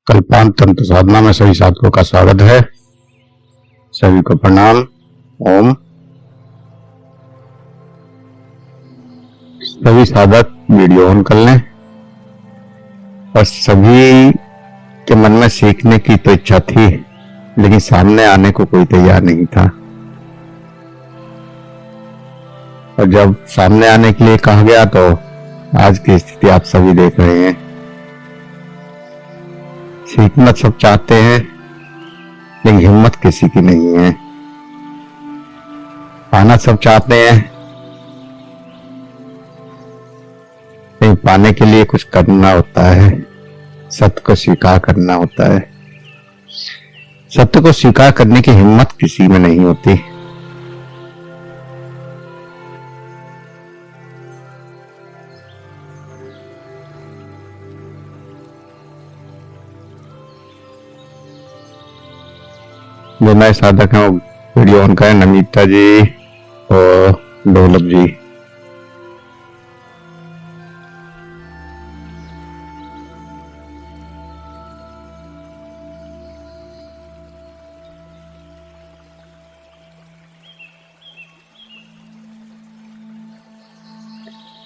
कल्पांत तंत्र साधना में सभी साधकों का स्वागत है। सभी को प्रणाम। ओम। सभी साधक वीडियो ऑन कर लें। और सभी के मन में सीखने की तो इच्छा थी, लेकिन सामने आने को कोई तैयार नहीं था। और जब सामने आने के लिए कहा गया तो आज की स्थिति आप सभी देख रहे हैं। सीखना सब चाहते हैं, लेकिन हिम्मत किसी की नहीं है। पाना सब चाहते हैं, लेकिन पाने के लिए कुछ करना होता है। सत्य को स्वीकार करना होता है। सत्य को स्वीकार करने की हिम्मत किसी में नहीं होती। जो नए साधक हैं वो वीडियो ऑन करें। नमिता जी और ढोलक जी।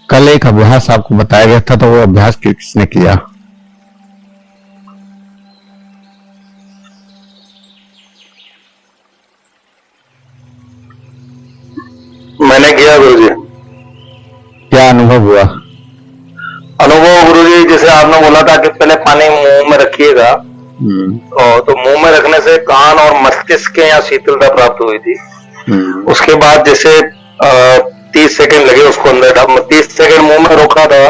कल एक अभ्यास आपको बताया गया था, तो वो अभ्यास किसने किया? मैंने किया गुरुजी। क्या अनुभव हुआ? अनुभव गुरुजी, जैसे आपने बोला था कि पहले पानी मुंह में रखिएगा, तो मुंह में रखने से कान और मस्तिष्क के यहाँ शीतलता प्राप्त हुई थी। उसके बाद जैसे 30 सेकंड लगे उसको अंदर, 30 सेकंड मुंह में रोका था।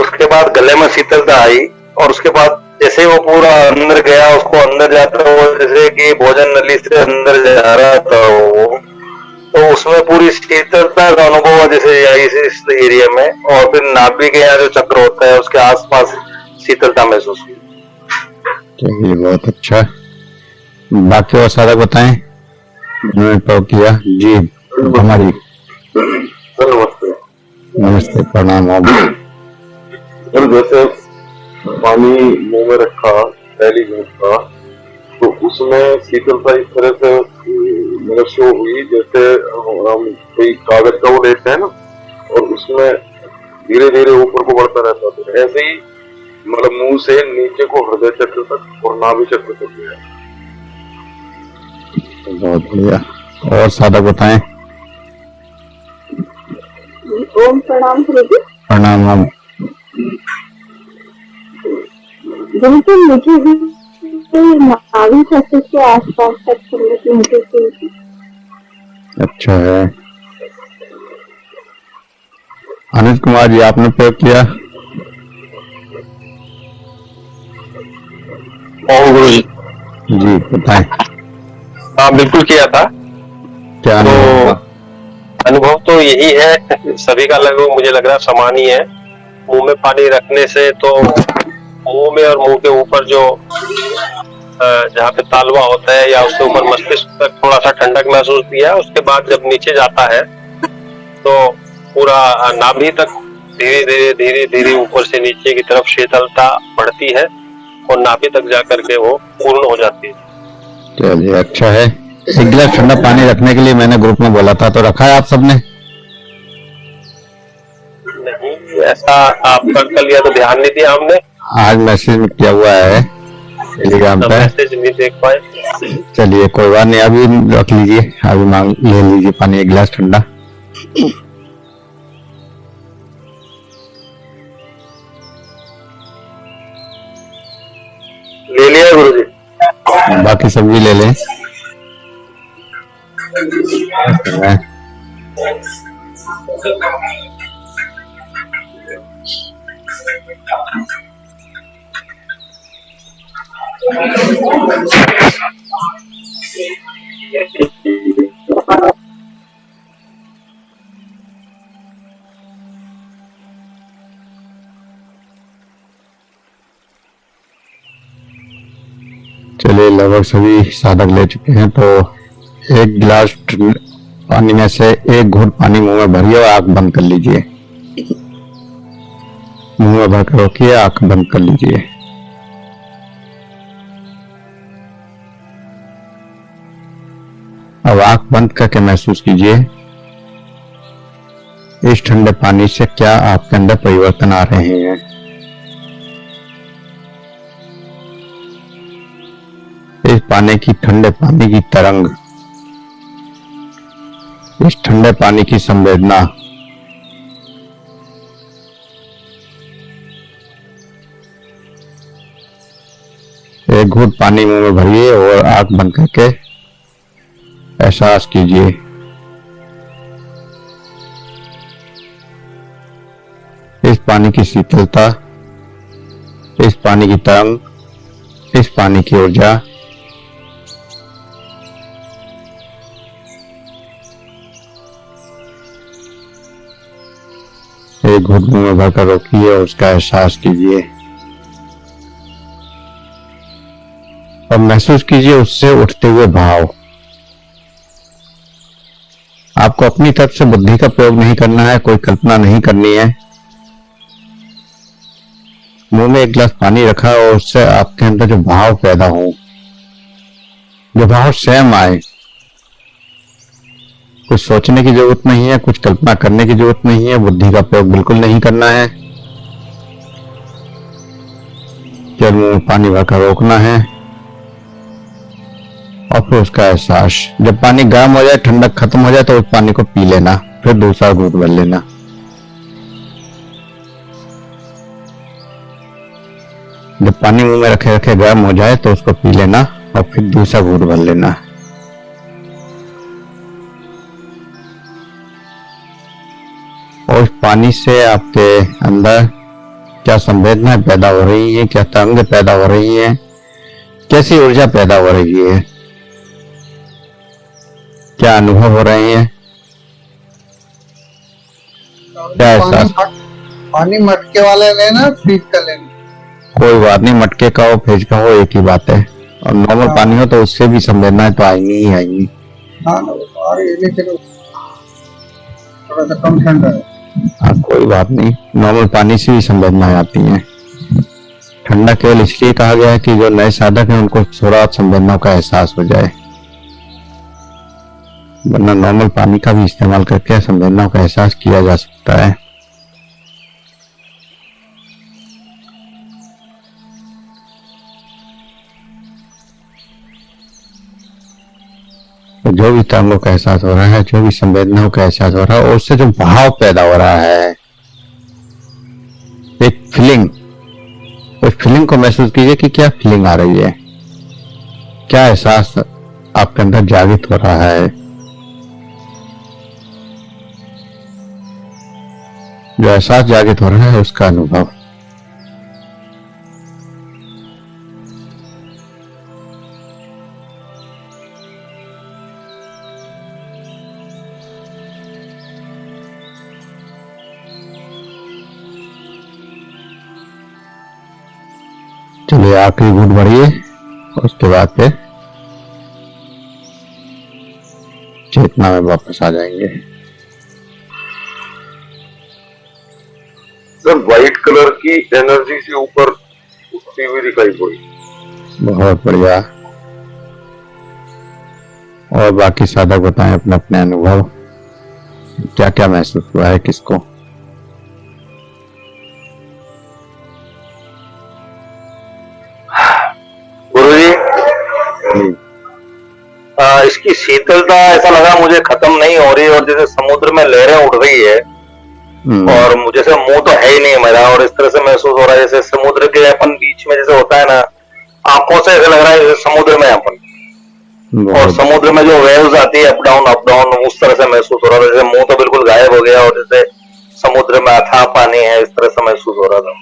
उसके बाद गले में शीतलता आई, और उसके बाद जैसे वो पूरा अंदर गया, उसको अंदर जाता हुआ जैसे कि भोजन नली से अंदर जा रहा था वो, तो उसमें पूरी शीतलता का अनुभव हुआ जैसे इस एरिया में। और फिर नाभि के यहाँ जो चक्र होता है उसके आसपास शीतलता महसूस हुई। तो ये बहुत अच्छा है। बाकी और सारा बताएं। उन्होंने तो किया जी। हमारी नमस्ते। नमस्ते, प्रणाम। और जैसे पानी मुंह में रखा पहली घूंट का, तो उसमें शीतलता इस तरह से मतलब शो हुई जैसे हम कोई कागज का वो लेते हैं ना, और उसमें धीरे धीरे ऊपर को बढ़ता रहता है। ऐसे ही मतलब मुंह से नीचे को हृदय चक्र तक और नाभि चक्र तक गया। बहुत बढ़िया। और सादा बताएं। ओम प्रणाम गुरुजी। प्रणाम। हम बिल्कुल मुझे भी नाभि चक्र के आसपास तक चलने की महसूस हुई। अच्छा है। अनुज कुमार जी, आपने प्रयोग किया? ओम गुरुजी जी बताएं। हाँ, बिल्कुल किया था। क्या तो अनुभव तो यही है, सभी का लगभग मुझे लग रहा समान ही है। मुंह में पानी रखने से तो मुंह में और मुंह के ऊपर जो जहाँ पे तालवा होता है या उसके ऊपर मस्तिष्क तक थोड़ा सा ठंडक महसूस किया। उसके बाद जब नीचे जाता है तो पूरा नाभि तक धीरे धीरे धीरे धीरे ऊपर से नीचे की तरफ शीतलता बढ़ती है और नाभि तक जाकर के वो पूर्ण हो जाती है। चलिए, अच्छा है। एक गिलास ठंडा पानी रखने के लिए मैंने ग्रुप में बोला था, तो रखा है आप सबने? नहीं, ऐसा आप कर लिया तो ध्यान नहीं दिया हमने। आज मैसेज में किया हुआ है टेलीग्राम पे। मैसेज नहीं देख पाए। चलिए कोई बात नहीं, अभी रख लीजिए। अभी मांग ले लीजिए पानी, एक गिलास ठंडा। ले लिया गुरुजी। बाकी सब भी ले लें। चलिए, लगभग सभी साधक ले चुके हैं, तो एक गिलास पानी में से एक घूंट पानी मुंह में भरिए और आंख बंद कर लीजिए। मुंह में भरकर रोकिए, आंख बंद कर लीजिए। अब आंख बंद करके महसूस कीजिए इस ठंडे पानी से क्या आपके अंदर परिवर्तन आ रहे हैं। इस पानी की ठंडे पानी की तरंग, इस ठंडे पानी की संवेदना, एक घूंट पानी मुंह में भरिए और आंख बंद करके एहसास कीजिए इस पानी की शीतलता, इस पानी की तरंग, इस पानी की ऊर्जा। एक घूंट मुंह में भरकर रोकिए और उसका एहसास कीजिए और महसूस कीजिए उससे उठते हुए भाव। आपको अपनी तरफ से बुद्धि का प्रयोग नहीं करना है, कोई कल्पना नहीं करनी है। मुंह में एक गिलास पानी रखा और उससे आपके अंदर जो भाव पैदा हो, जो भाव स्वयं आए। कुछ सोचने की जरूरत नहीं है, कुछ कल्पना करने की जरूरत नहीं है, बुद्धि का प्रयोग बिल्कुल नहीं करना है। केवल मुंह में पानी भरकर रोकना है और फिर उसका एहसास। जब पानी गर्म हो जाए, ठंडक खत्म हो जाए तो उस पानी को पी लेना, फिर दूसरा घूंट भर लेना। जब पानी मुंह में रखे रखे गर्म हो जाए तो उसको पी लेना और फिर दूसरा घूंट भर लेना। और उस पानी से आपके अंदर क्या संवेदनाएं पैदा हो रही है, क्या तरंगें पैदा हो रही है, कैसी ऊर्जा पैदा हो रही है, क्या अनुभव हो रहे हैं, क्या एहसास। पानी मटके वाले लेना, फ्रिज का लेना, कोई बात नहीं, मटके का हो फ्रिज का हो एक ही बात है। और नॉर्मल पानी हो तो उससे भी संवेदनाएं तो आएंगी ही आएंगी। और ये लेकिन थोड़ा सा कम ठंडा है। हाँ कोई बात नहीं, नॉर्मल पानी से भी संवेदनाएं आती हैं। ठंडा केवल इसलिए कहा गया है कि जो नए साधक हैं उनको थोड़ा संवेदनाओं का एहसास हो जाए, वरना नॉर्मल पानी का भी इस्तेमाल करके संवेदनाओं का एहसास किया जा सकता है। तो जो भी तरंगों का एहसास हो रहा है, जो भी संवेदनाओं का एहसास हो रहा है, और उससे जो भाव पैदा हो रहा है, एक फीलिंग, उस फीलिंग को महसूस कीजिए कि क्या फीलिंग आ रही है, क्या एहसास आपके अंदर जागृत हो रहा है। जो एहसास जागृत हो रहा है उसका अनुभव। चलिए आखिरी घूंट भरिए, उसके बाद फिर चेतना में वापस आ जाएंगे। सर व्हाइट कलर की एनर्जी से ऊपर उठती हुई दिखाई पड़ी। बहुत बढ़िया। और बाकी साधक बताएं अपने अपने अनुभव, क्या क्या महसूस हुआ है किसको। इसकी शीतलता ऐसा लगा मुझे खत्म नहीं हो रही, और जैसे समुद्र में लहरें उठ रही है और मुझे से मुंह तो है ही नहीं मेरा, और इस तरह से महसूस हो रहा है जैसे समुद्र के अपन बीच में जैसे होता है ना, आंखों से ऐसा लग रहा है जैसे समुद्र में अपन, और समुद्र में जो वेव्स आती है अप डाउन, उस तरह से महसूस हो रहा था। जैसे मुंह तो बिल्कुल गायब हो गया और जैसे समुद्र में अथाह पानी है, इस तरह से महसूस हो रहा था।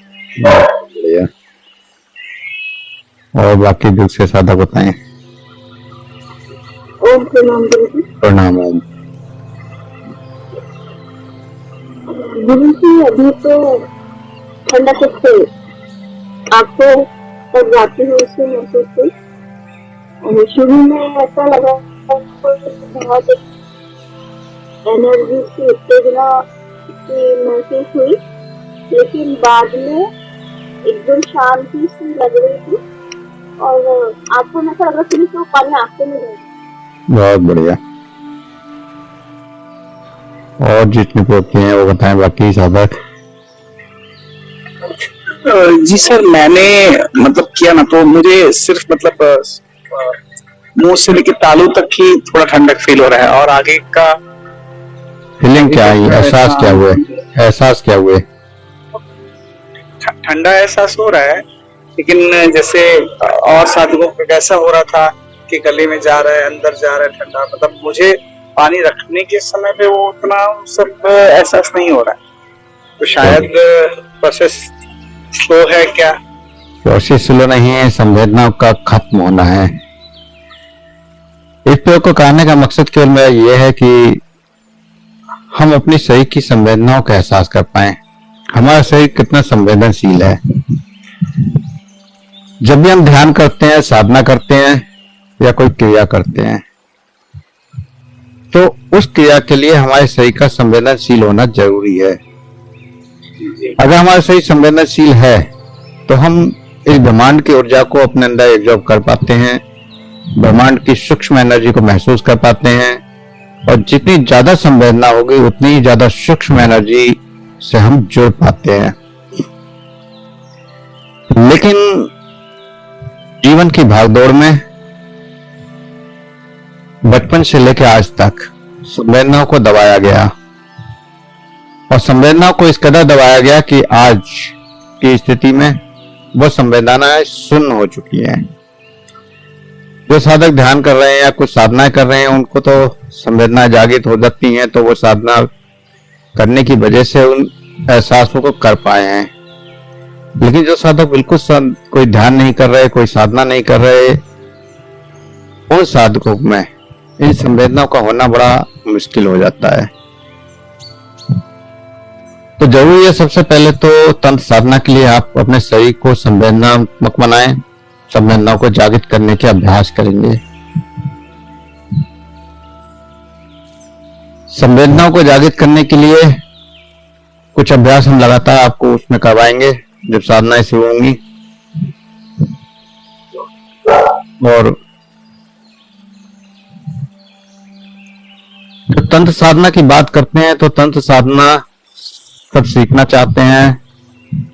और बाकी दूसरे साधक बताएं। ओम प्रणाम गुरुजी। प्रणाम। ओम गुरुजी, अभी तो ठंडा से आपको तब जाती हुई से महसूस हुई, और शुरू में ऐसा लगा बहुत एनर्जी की उत्तेजना की महसूस हुई, लेकिन बाद में एकदम शांति सी लग रही थी और आपको ऐसा लग रहा था कि पानी आंखों में रह। बहुत बढ़िया। और जितने पोते हैं वो बताएं बाकी साधक। जी सर, मैंने मतलब किया ना, तो मुझे सिर्फ मतलब मुंह से लेके तालू तक ही थोड़ा ठंडक फील हो रहा है, और आगे का फीलिंग क्या है, एहसास क्या हुए, एहसास क्या हुए? ठंडा एहसास हो रहा है, लेकिन जैसे और साथियों को कैसा हो रहा था कि गले में जा रहा है, अंदर जा रहा है ठंडा, मतलब मुझे पानी रखने के समय पे वो उतना सब एहसास नहीं हो रहा है। तो शायद प्रोसेस स्लो है क्या? प्रोसेस स्लो नहीं है, संवेदनाओं का खत्म होना है। इस प्रयोग को कहने का मकसद केवल मेरा यह है कि हम अपनी शरीर की संवेदनाओं का एहसास कर पाए। हमारा शरीर कितना संवेदनशील है। जब भी हम ध्यान करते हैं, साधना करते हैं या कोई क्रिया करते हैं, तो उस क्रिया के लिए हमारे शरीर का संवेदनशील होना जरूरी है। अगर हमारा शरीर संवेदनशील है तो हम इस ब्रह्मांड की ऊर्जा को अपने अंदर एब्जॉर्ब कर पाते हैं, ब्रह्मांड की सूक्ष्म एनर्जी को महसूस कर पाते हैं, और जितनी ज्यादा संवेदना होगी उतनी ही ज्यादा सूक्ष्म एनर्जी से हम जुड़ पाते हैं। लेकिन जीवन की भागदौड़ में बचपन से लेकर आज तक संवेदनाओं को दबाया गया, और संवेदनाओं को इस कदर दबाया गया कि आज की स्थिति में वो संवेदनाएं शून्य हो चुकी हैं। जो साधक ध्यान कर रहे हैं या कुछ साधनाएं कर रहे हैं, उनको तो संवेदनाएं जागृत हो जाती हैं, तो वो साधना करने की वजह से उन एहसासों को कर पाए हैं। लेकिन जो साधक बिल्कुल कोई ध्यान नहीं कर रहे, कोई साधना नहीं कर रहे, उन साधकों में इन संवेदनाओं का होना बड़ा मुश्किल हो जाता है। तो जरूरी है सबसे पहले तो तंत्र साधना के लिए आप अपने शरीर को संवेदनात्मक बनाएं, संवेदनाओं को जागृत करने के अभ्यास करेंगे। संवेदनाओं को जागृत करने के लिए कुछ अभ्यास हम लगातार आपको उसमें करवाएंगे जब साधनाएं शुरू होंगी। और जब तंत्र साधना की बात करते हैं तो तंत्र साधना सब सीखना चाहते हैं,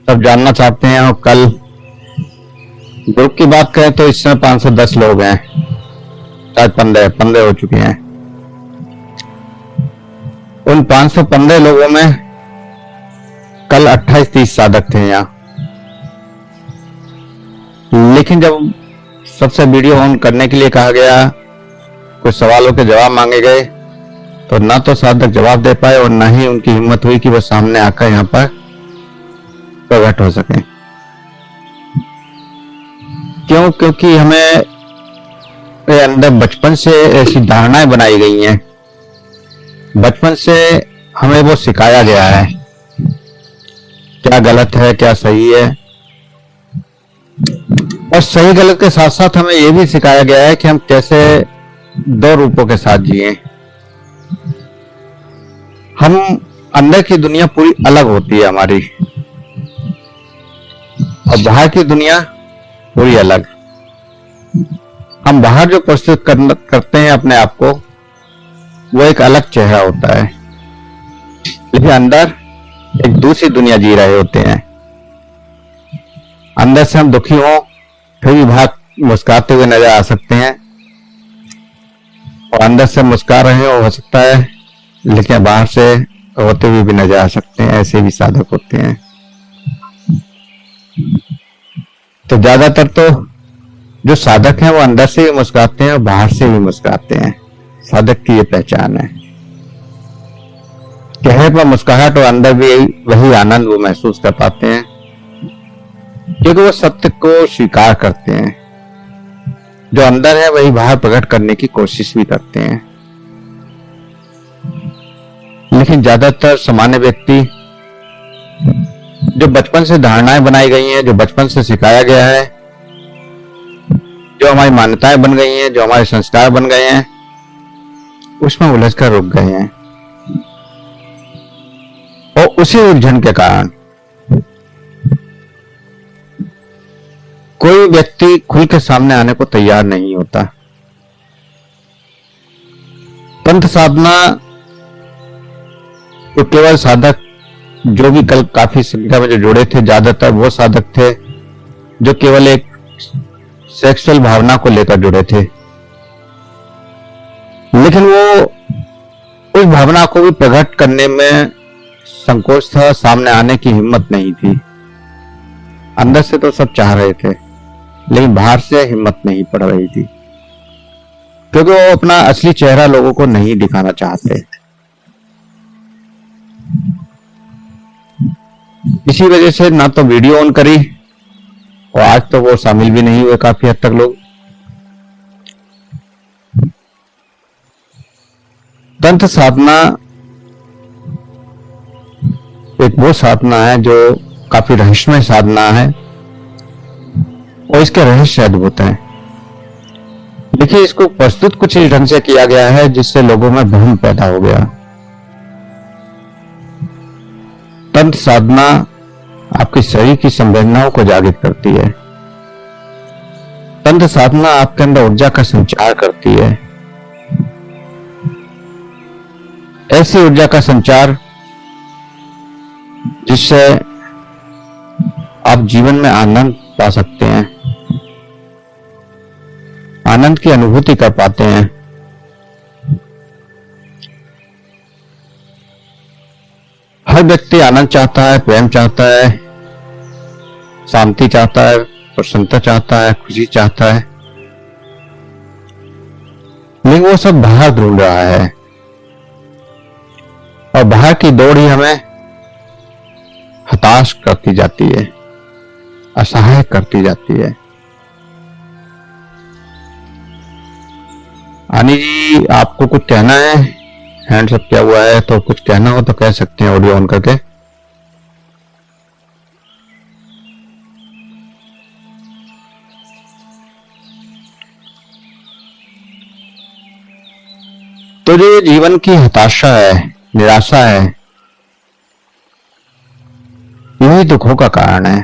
सब जानना चाहते हैं। और कल ग्रुप की बात करें तो इस समय 510 लोग हैं, शायद 15 हो चुके हैं। उन 515 लोगों में कल 28-30 साधक थे यहाँ। लेकिन जब सबसे वीडियो ऑन करने के लिए कहा गया, कुछ सवालों के जवाब मांगे गए, तो ना तो साधक जवाब दे पाए और ना ही उनकी हिम्मत हुई कि वो सामने आकर यहाँ पर प्रकट हो सके। क्यों? क्योंकि हमें अंदर बचपन से ऐसी धारणाएं बनाई गई हैं, बचपन से हमें वो सिखाया गया है क्या गलत है क्या सही है। और सही गलत के साथ साथ हमें यह भी सिखाया गया है कि हम कैसे दो रूपों के साथ जिए। हम अंदर की दुनिया पूरी अलग होती है हमारी, और बाहर की दुनिया पूरी अलग। हम बाहर जो प्रस्तुत करते हैं अपने आप को, वो एक अलग चेहरा होता है, लेकिन अंदर एक दूसरी दुनिया जी रहे होते हैं। अंदर से हम दुखी हों फिर भी बाहर मुस्कुराते हुए नजर आ सकते हैं, और अंदर से मुस्कुरा रहे हो सकता है लेकिन बाहर से रोते हुए भी नजर आ सकते हैं। ऐसे भी साधक होते हैं। तो ज्यादातर तो जो साधक हैं वो अंदर से भी मुस्कुराते हैं और बाहर से भी मुस्कुराते हैं। साधक की ये पहचान है। चेहरे पर मुस्कुराहट और अंदर भी वही आनंद वो महसूस कर पाते हैं, क्योंकि वो सत्य को स्वीकार करते हैं। जो अंदर है वही बाहर प्रकट करने की कोशिश भी करते हैं। लेकिन ज्यादातर सामान्य व्यक्ति, जो बचपन से धारणाएं बनाई गई हैं, जो बचपन से सिखाया गया है, जो हमारी मान्यताएं बन गई हैं, जो हमारे संस्कार बन गए हैं, उसमें उलझकर रुक गए हैं। और उसी उलझन के कारण कोई व्यक्ति खुल के सामने आने को तैयार नहीं होता। तंत्र साधना तो केवल साधक जो भी कल काफी संख्या में जो जुड़े थे, ज्यादातर वो साधक थे जो केवल एक सेक्सुअल भावना को लेकर जुड़े थे, लेकिन वो उस भावना को भी प्रकट करने में संकोच था, सामने आने की हिम्मत नहीं थी। अंदर से तो सब चाह रहे थे, लेकिन बाहर से हिम्मत नहीं पड़ रही थी, क्योंकि वो अपना असली चेहरा लोगों को नहीं दिखाना चाहते। इसी वजह से ना तो वीडियो ऑन करी, और आज तो वो शामिल भी नहीं हुए काफी हद तक लोग। तंत्र साधना एक वो साधना है जो काफी रहस्यमय साधना है, और इसके रहस्य अद्भुत हैं। देखिए, इसको प्रस्तुत कुछ इस ढंग से किया गया है जिससे लोगों में भ्रम पैदा हो गया। तंत्र साधना आपके शरीर की संवेदनाओं को जागृत करती है। तंत्र साधना आपके अंदर ऊर्जा का संचार करती है, ऐसी ऊर्जा का संचार जिससे आप जीवन में आनंद पा सकते हैं, आनंद की अनुभूति कर पाते हैं। हर व्यक्ति आनंद चाहता है, प्रेम चाहता है, शांति चाहता है, प्रसन्नता चाहता है, खुशी चाहता है, लेकिन वो सब बाहर ढूंढ रहा है, और बाहर की दौड़ ही हमें हताश करती जाती है, असहाय करती जाती है। आनी जी, आपको कुछ कहना है? हैंड्स अप किया हुआ है, तो कुछ कहना हो तो कह सकते हैं ऑडियो ऑन करके। तो जो जीवन की हताशा है, निराशा है, यही दुखों का कारण है,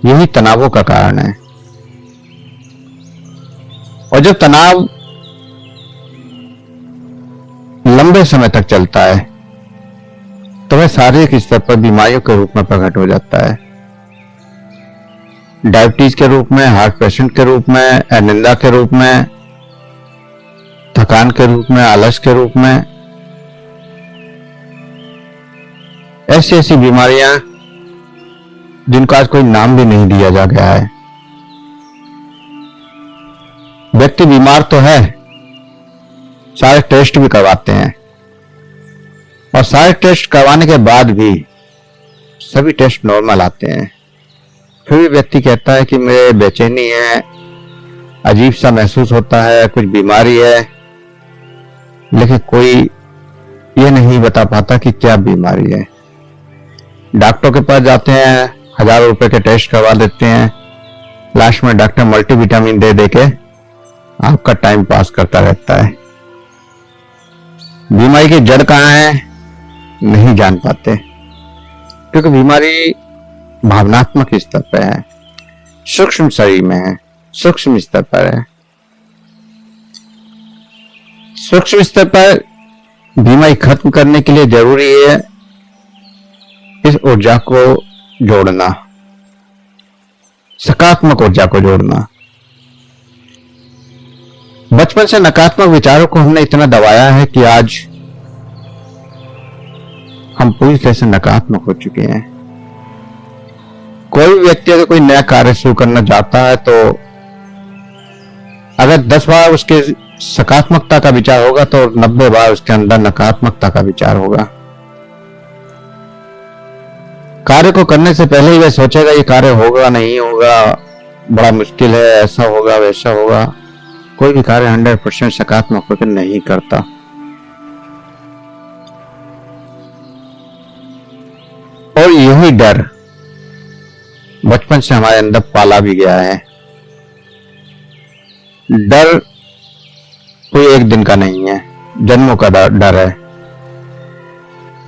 यही तनावों का कारण है। और जब तनाव लंबे समय तक चलता है तो वह शारीरिक स्तर पर बीमारियों के रूप में प्रकट हो जाता है। डायबिटीज के रूप में, हार्ट पेशेंट के रूप में, अनिंदा के रूप में, थकान के रूप में, आलस के रूप में, ऐसी ऐसी बीमारियां जिनका आज कोई नाम भी नहीं दिया जा गया है। व्यक्ति बीमार तो है, सारे टेस्ट भी करवाते हैं, और सारे टेस्ट करवाने के बाद भी सभी टेस्ट नॉर्मल आते हैं। फिर भी व्यक्ति कहता है कि मेरे बेचैनी है, अजीब सा महसूस होता है, कुछ बीमारी है, लेकिन कोई ये नहीं बता पाता कि क्या बीमारी है। डॉक्टर के पास जाते हैं, हजारों रुपए के टेस्ट करवा देते हैं, लास्ट में डॉक्टर मल्टीविटामिन दे देके आपका टाइम पास करता रहता है। बीमारी की जड़ कहाँ है नहीं जान पाते, क्योंकि बीमारी भावनात्मक स्तर पर है, सूक्ष्म शरीर में है, सूक्ष्म स्तर पर है। सूक्ष्म स्तर पर बीमारी खत्म करने के लिए जरूरी है इस ऊर्जा को जोड़ना, सकारात्मक ऊर्जा को जोड़ना। बचपन से नकारात्मक विचारों को हमने इतना दबाया है कि आज हम पूरी तरह से नकारात्मक हो चुके हैं। कोई भी व्यक्ति अगर कोई नया कार्य शुरू करना चाहता है तो अगर 10 बार उसके सकारात्मकता का विचार होगा तो 90 बार उसके अंदर नकारात्मकता का विचार होगा। कार्य को करने से पहले ही वह सोचेगा ये कार्य होगा नहीं होगा, बड़ा मुश्किल है, ऐसा होगा वैसा होगा। कोई भी कार्य 100% सकारात्मक होकर नहीं करता। और यही डर बचपन से हमारे अंदर पाला भी गया है। डर कोई एक दिन का नहीं है, जन्मों का डर है।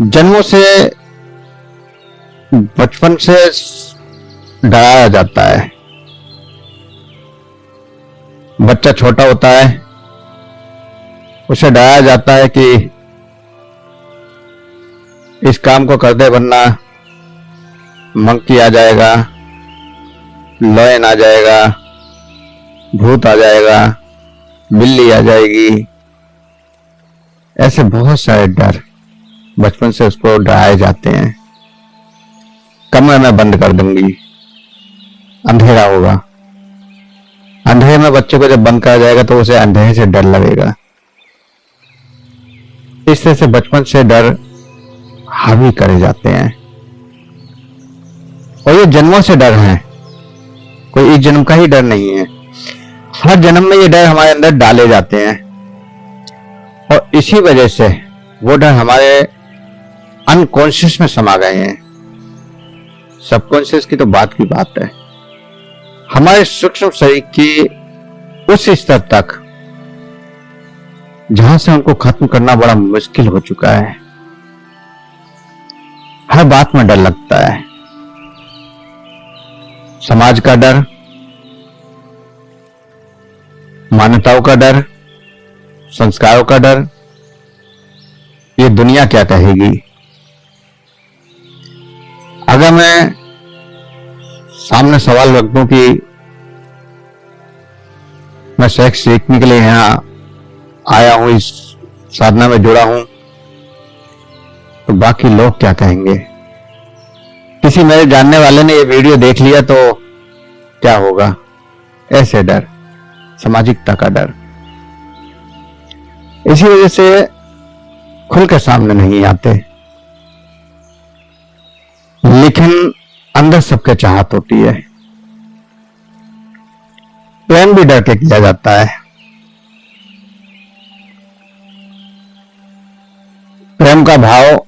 जन्मों से, बचपन से डराया जाता है। बच्चा छोटा होता है, उसे डराया जाता है कि इस काम को कर दे वरना मंकी आ जाएगा, लॉयन आ जाएगा, भूत आ जाएगा, बिल्ली आ जाएगी। ऐसे बहुत सारे डर बचपन से उसको डराए जाते हैं। कमरे में बंद कर दूंगी, अंधेरा होगा। अंधेरे में बच्चे को जब बंद करा जाएगा तो उसे अंधेरे से डर लगेगा। इस तरह से बचपन से डर हावी करे जाते हैं और ये जन्मों से डर है, कोई एक जन्म का ही डर नहीं है। हर जन्म में ये डर हमारे अंदर डाले जाते हैं और इसी वजह से वो डर हमारे अनकॉन्शियस में समा गए हैं। सबकॉन्शियस की तो बात की बात है, हमारे सूक्ष्म शरीर की उस स्तर तक जहां से उनको खत्म करना बड़ा मुश्किल हो चुका है। हर बात में डर लगता है, समाज का डर, मान्यताओं का डर, संस्कारों का डर, ये दुनिया क्या कहेगी। अगर मैं सामने सवाल रख दूं कि मैं सेक्स सीखने के लिए यहां आया हूं, इस साधना में जुड़ा हूं, तो बाकी लोग क्या कहेंगे। किसी मेरे जानने वाले ने ये वीडियो देख लिया तो क्या होगा। ऐसे डर, सामाजिकता का डर, इसी वजह से खुल के सामने नहीं आते। लेकिन अंदर सबके चाहत होती है। प्रेम भी डर के किया जाता है। प्रेम का भाव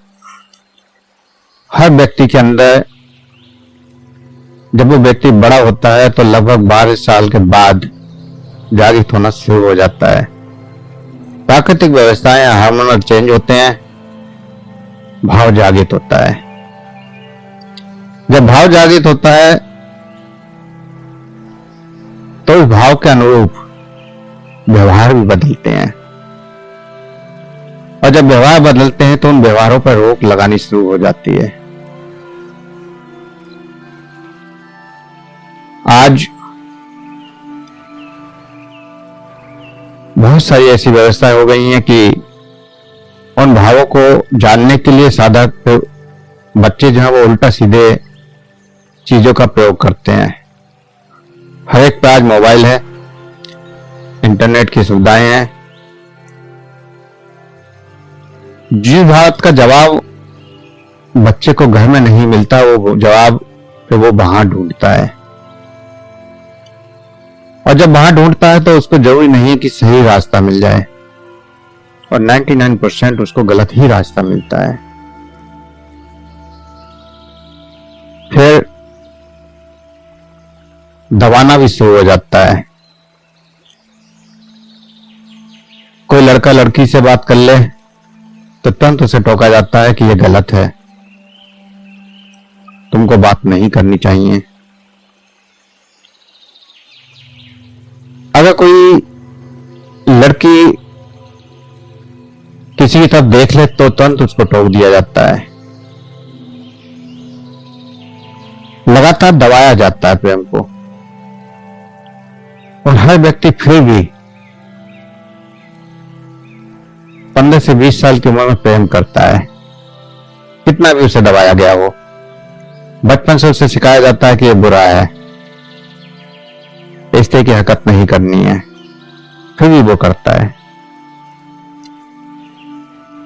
हर व्यक्ति के अंदर, जब वो व्यक्ति बड़ा होता है तो लगभग 12 साल के बाद जागृत होना शुरू हो जाता है। प्राकृतिक व्यवस्थाएं, हार्मोनल चेंज होते हैं, भाव जागृत होता है। जब भाव जागृत होता है तो उस भाव के अनुरूप व्यवहार भी बदलते हैं और जब व्यवहार बदलते हैं तो उन व्यवहारों पर रोक लगानी शुरू हो जाती है। आज बहुत सारी ऐसी व्यवस्थाएं हो गई हैं कि उन भावों को जानने के लिए साधक बच्चे जो है वो उल्टा सीधे चीजों का प्रयोग करते हैं। हर एक पे आज मोबाइल है, इंटरनेट की सुविधाएं हैं। जिस बात का जवाब बच्चे को घर में नहीं मिलता, वो जवाब फिर वो बाहर ढूंढता है और जब बाहर ढूंढता है तो उसको जरूरी नहीं है कि सही रास्ता मिल जाए और 99% उसको गलत ही रास्ता मिलता है। फिर दबाना भी शुरू हो जाता है। कोई लड़का लड़की से बात कर ले तो तुरंत उसे टोका जाता है कि यह गलत है, तुमको बात नहीं करनी चाहिए। अगर कोई लड़की किसी की तरफ देख ले तो तुरंत उसको टोक दिया जाता है। लगातार दबाया जाता है प्रेम को और हर व्यक्ति फिर भी 15 से 20 साल की उम्र में प्रेम करता है, कितना भी उसे दबाया गया हो। बचपन से उसे सिखाया जाता है कि यह बुरा है, इस तरह की हरकत नहीं करनी है, फिर भी वो करता है।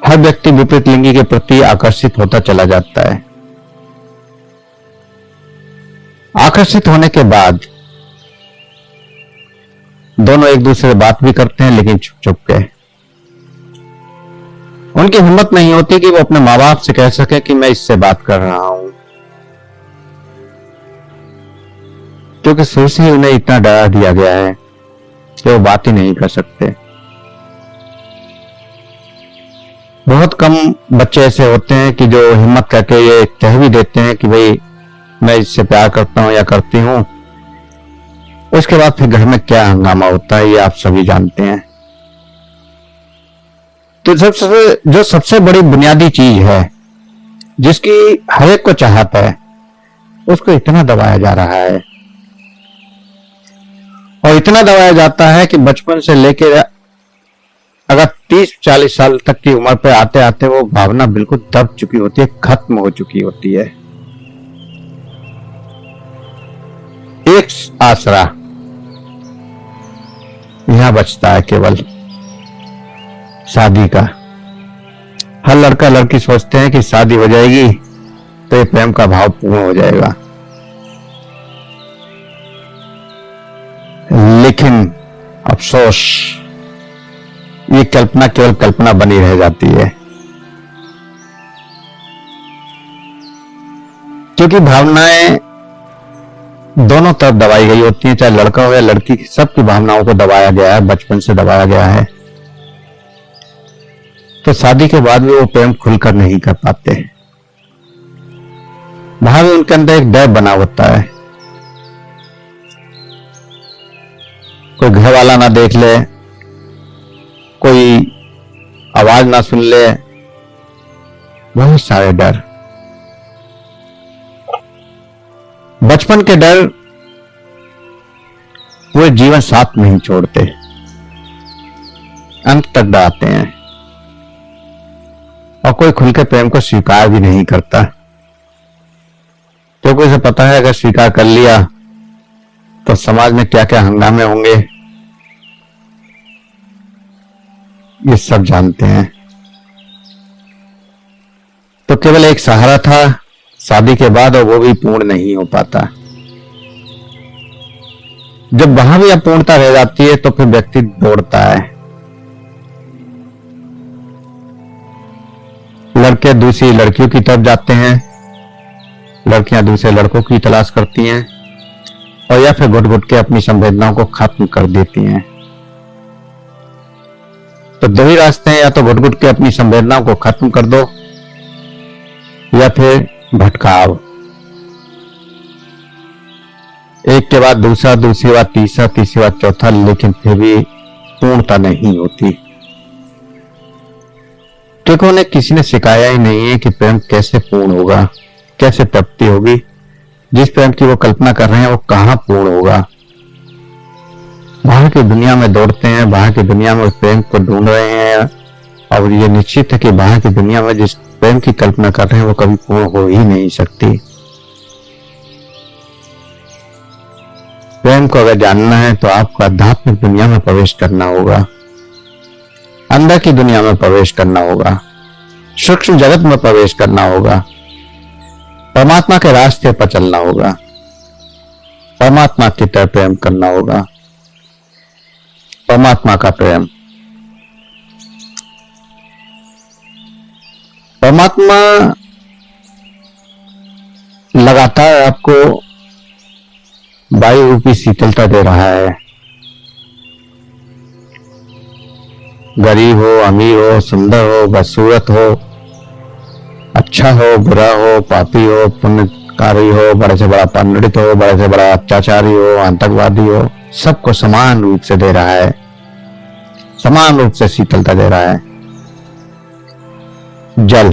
हर व्यक्ति विपरीत लिंगी के प्रति आकर्षित होता चला जाता है। आकर्षित होने के बाद दोनों एक दूसरे से बात भी करते हैं, लेकिन छुप छुप के। उनकी हिम्मत नहीं होती कि वो अपने माँ बाप से कह सके कि मैं इससे बात कर रहा हूं, क्योंकि शुरू से ही उन्हें इतना डरा दिया गया है कि वो बात ही नहीं कर सकते। बहुत कम बच्चे ऐसे होते हैं कि जो हिम्मत करके ये कह भी देते हैं कि भाई मैं इससे प्यार करता हूं या करती हूं। उसके बाद फिर घर में क्या हंगामा होता है ये आप सभी जानते हैं। तो जो सबसे बड़ी बुनियादी चीज है जिसकी हर एक को चाहत है, उसको इतना दबाया जा रहा है और इतना दबाया जाता है कि बचपन से लेकर अगर 30-40 साल तक की उम्र पे आते आते वो भावना बिल्कुल दब चुकी होती है, खत्म हो चुकी होती है। एक आसरा यहां बचता है केवल शादी का। हर लड़का लड़की सोचते हैं कि शादी हो जाएगी तो ये प्रेम का भाव पूर्ण हो जाएगा, लेकिन अफसोस ये कल्पना केवल कल्पना बनी रह जाती है, क्योंकि भावनाएं दोनों तरफ दबाई गई होती हैं, चाहे लड़का हो या लड़की, सबकी भावनाओं को दबाया गया है, बचपन से दबाया गया है। तो शादी के बाद भी वो प्रेम खुलकर नहीं कर पाते, वहां भी उनके अंदर एक डर बना होता है। कोई घर वाला ना देख ले, कोई आवाज ना सुन ले, बहुत सारे डर। बचपन के डर वो जीवन साथ नहीं छोड़ते, अंत तक डराते हैं और कोई खुल के प्रेम को स्वीकार भी नहीं करता, क्योंकि उसे पता है अगर स्वीकार कर लिया तो समाज में क्या क्या हंगामे होंगे, ये सब जानते हैं। तो केवल एक सहारा था शादी के बाद, और वो भी पूर्ण नहीं हो पाता। जब वहां भी अपूर्णता रह जाती है तो फिर व्यक्ति दौड़ता है। लड़के दूसरी लड़कियों की तरफ जाते हैं, लड़कियां दूसरे लड़कों की तलाश करती हैं, और या फिर घुट घुट के अपनी संवेदनाओं को खत्म कर देती हैं। तो दो ही रास्ते हैं, या तो घुट घुट के अपनी संवेदनाओं को खत्म कर दो, या फिर भटकाव, एक के बाद दूसरा, दूसरी बात तीसरा, तीसरी बात चौथा, लेकिन फिर भी पूर्णता नहीं होती, क्योंकि उन्हें किसी ने सिखाया ही नहीं है कि प्रेम कैसे पूर्ण होगा, कैसे प्राप्ति होगी। जिस प्रेम की वो कल्पना कर रहे हैं वो कहां पूर्ण होगा। बाहर की दुनिया में दौड़ते हैं, बाहर की दुनिया में उस प्रेम को ढूंढ रहे हैं, और ये निश्चित है कि बाहर की दुनिया में जिस प्रेम की कल्पना कर रहे हैं वो कभी पूर्ण हो ही नहीं सकती। प्रेम को अगर जानना है तो आपको आध्यात्मिक दुनिया में प्रवेश करना होगा, अंदर की दुनिया में प्रवेश करना होगा, सूक्ष्म जगत में प्रवेश करना होगा, परमात्मा के रास्ते पर चलना होगा, परमात्मा की तरह प्रेम करना होगा, परमात्मा का प्रेम। परमात्मा लगातार आपको वायु रूपी शीतलता दे रहा है। गरीब हो, अमीर हो, सुंदर हो, बदसूरत हो, अच्छा हो, बुरा हो, पापी हो, पुण्यकारी हो, बड़े से बड़ा पंडित हो, बड़े से बड़ा अत्याचारी हो, आतंकवादी हो, सबको समान रूप से दे रहा है, समान रूप से शीतलता दे रहा है। जल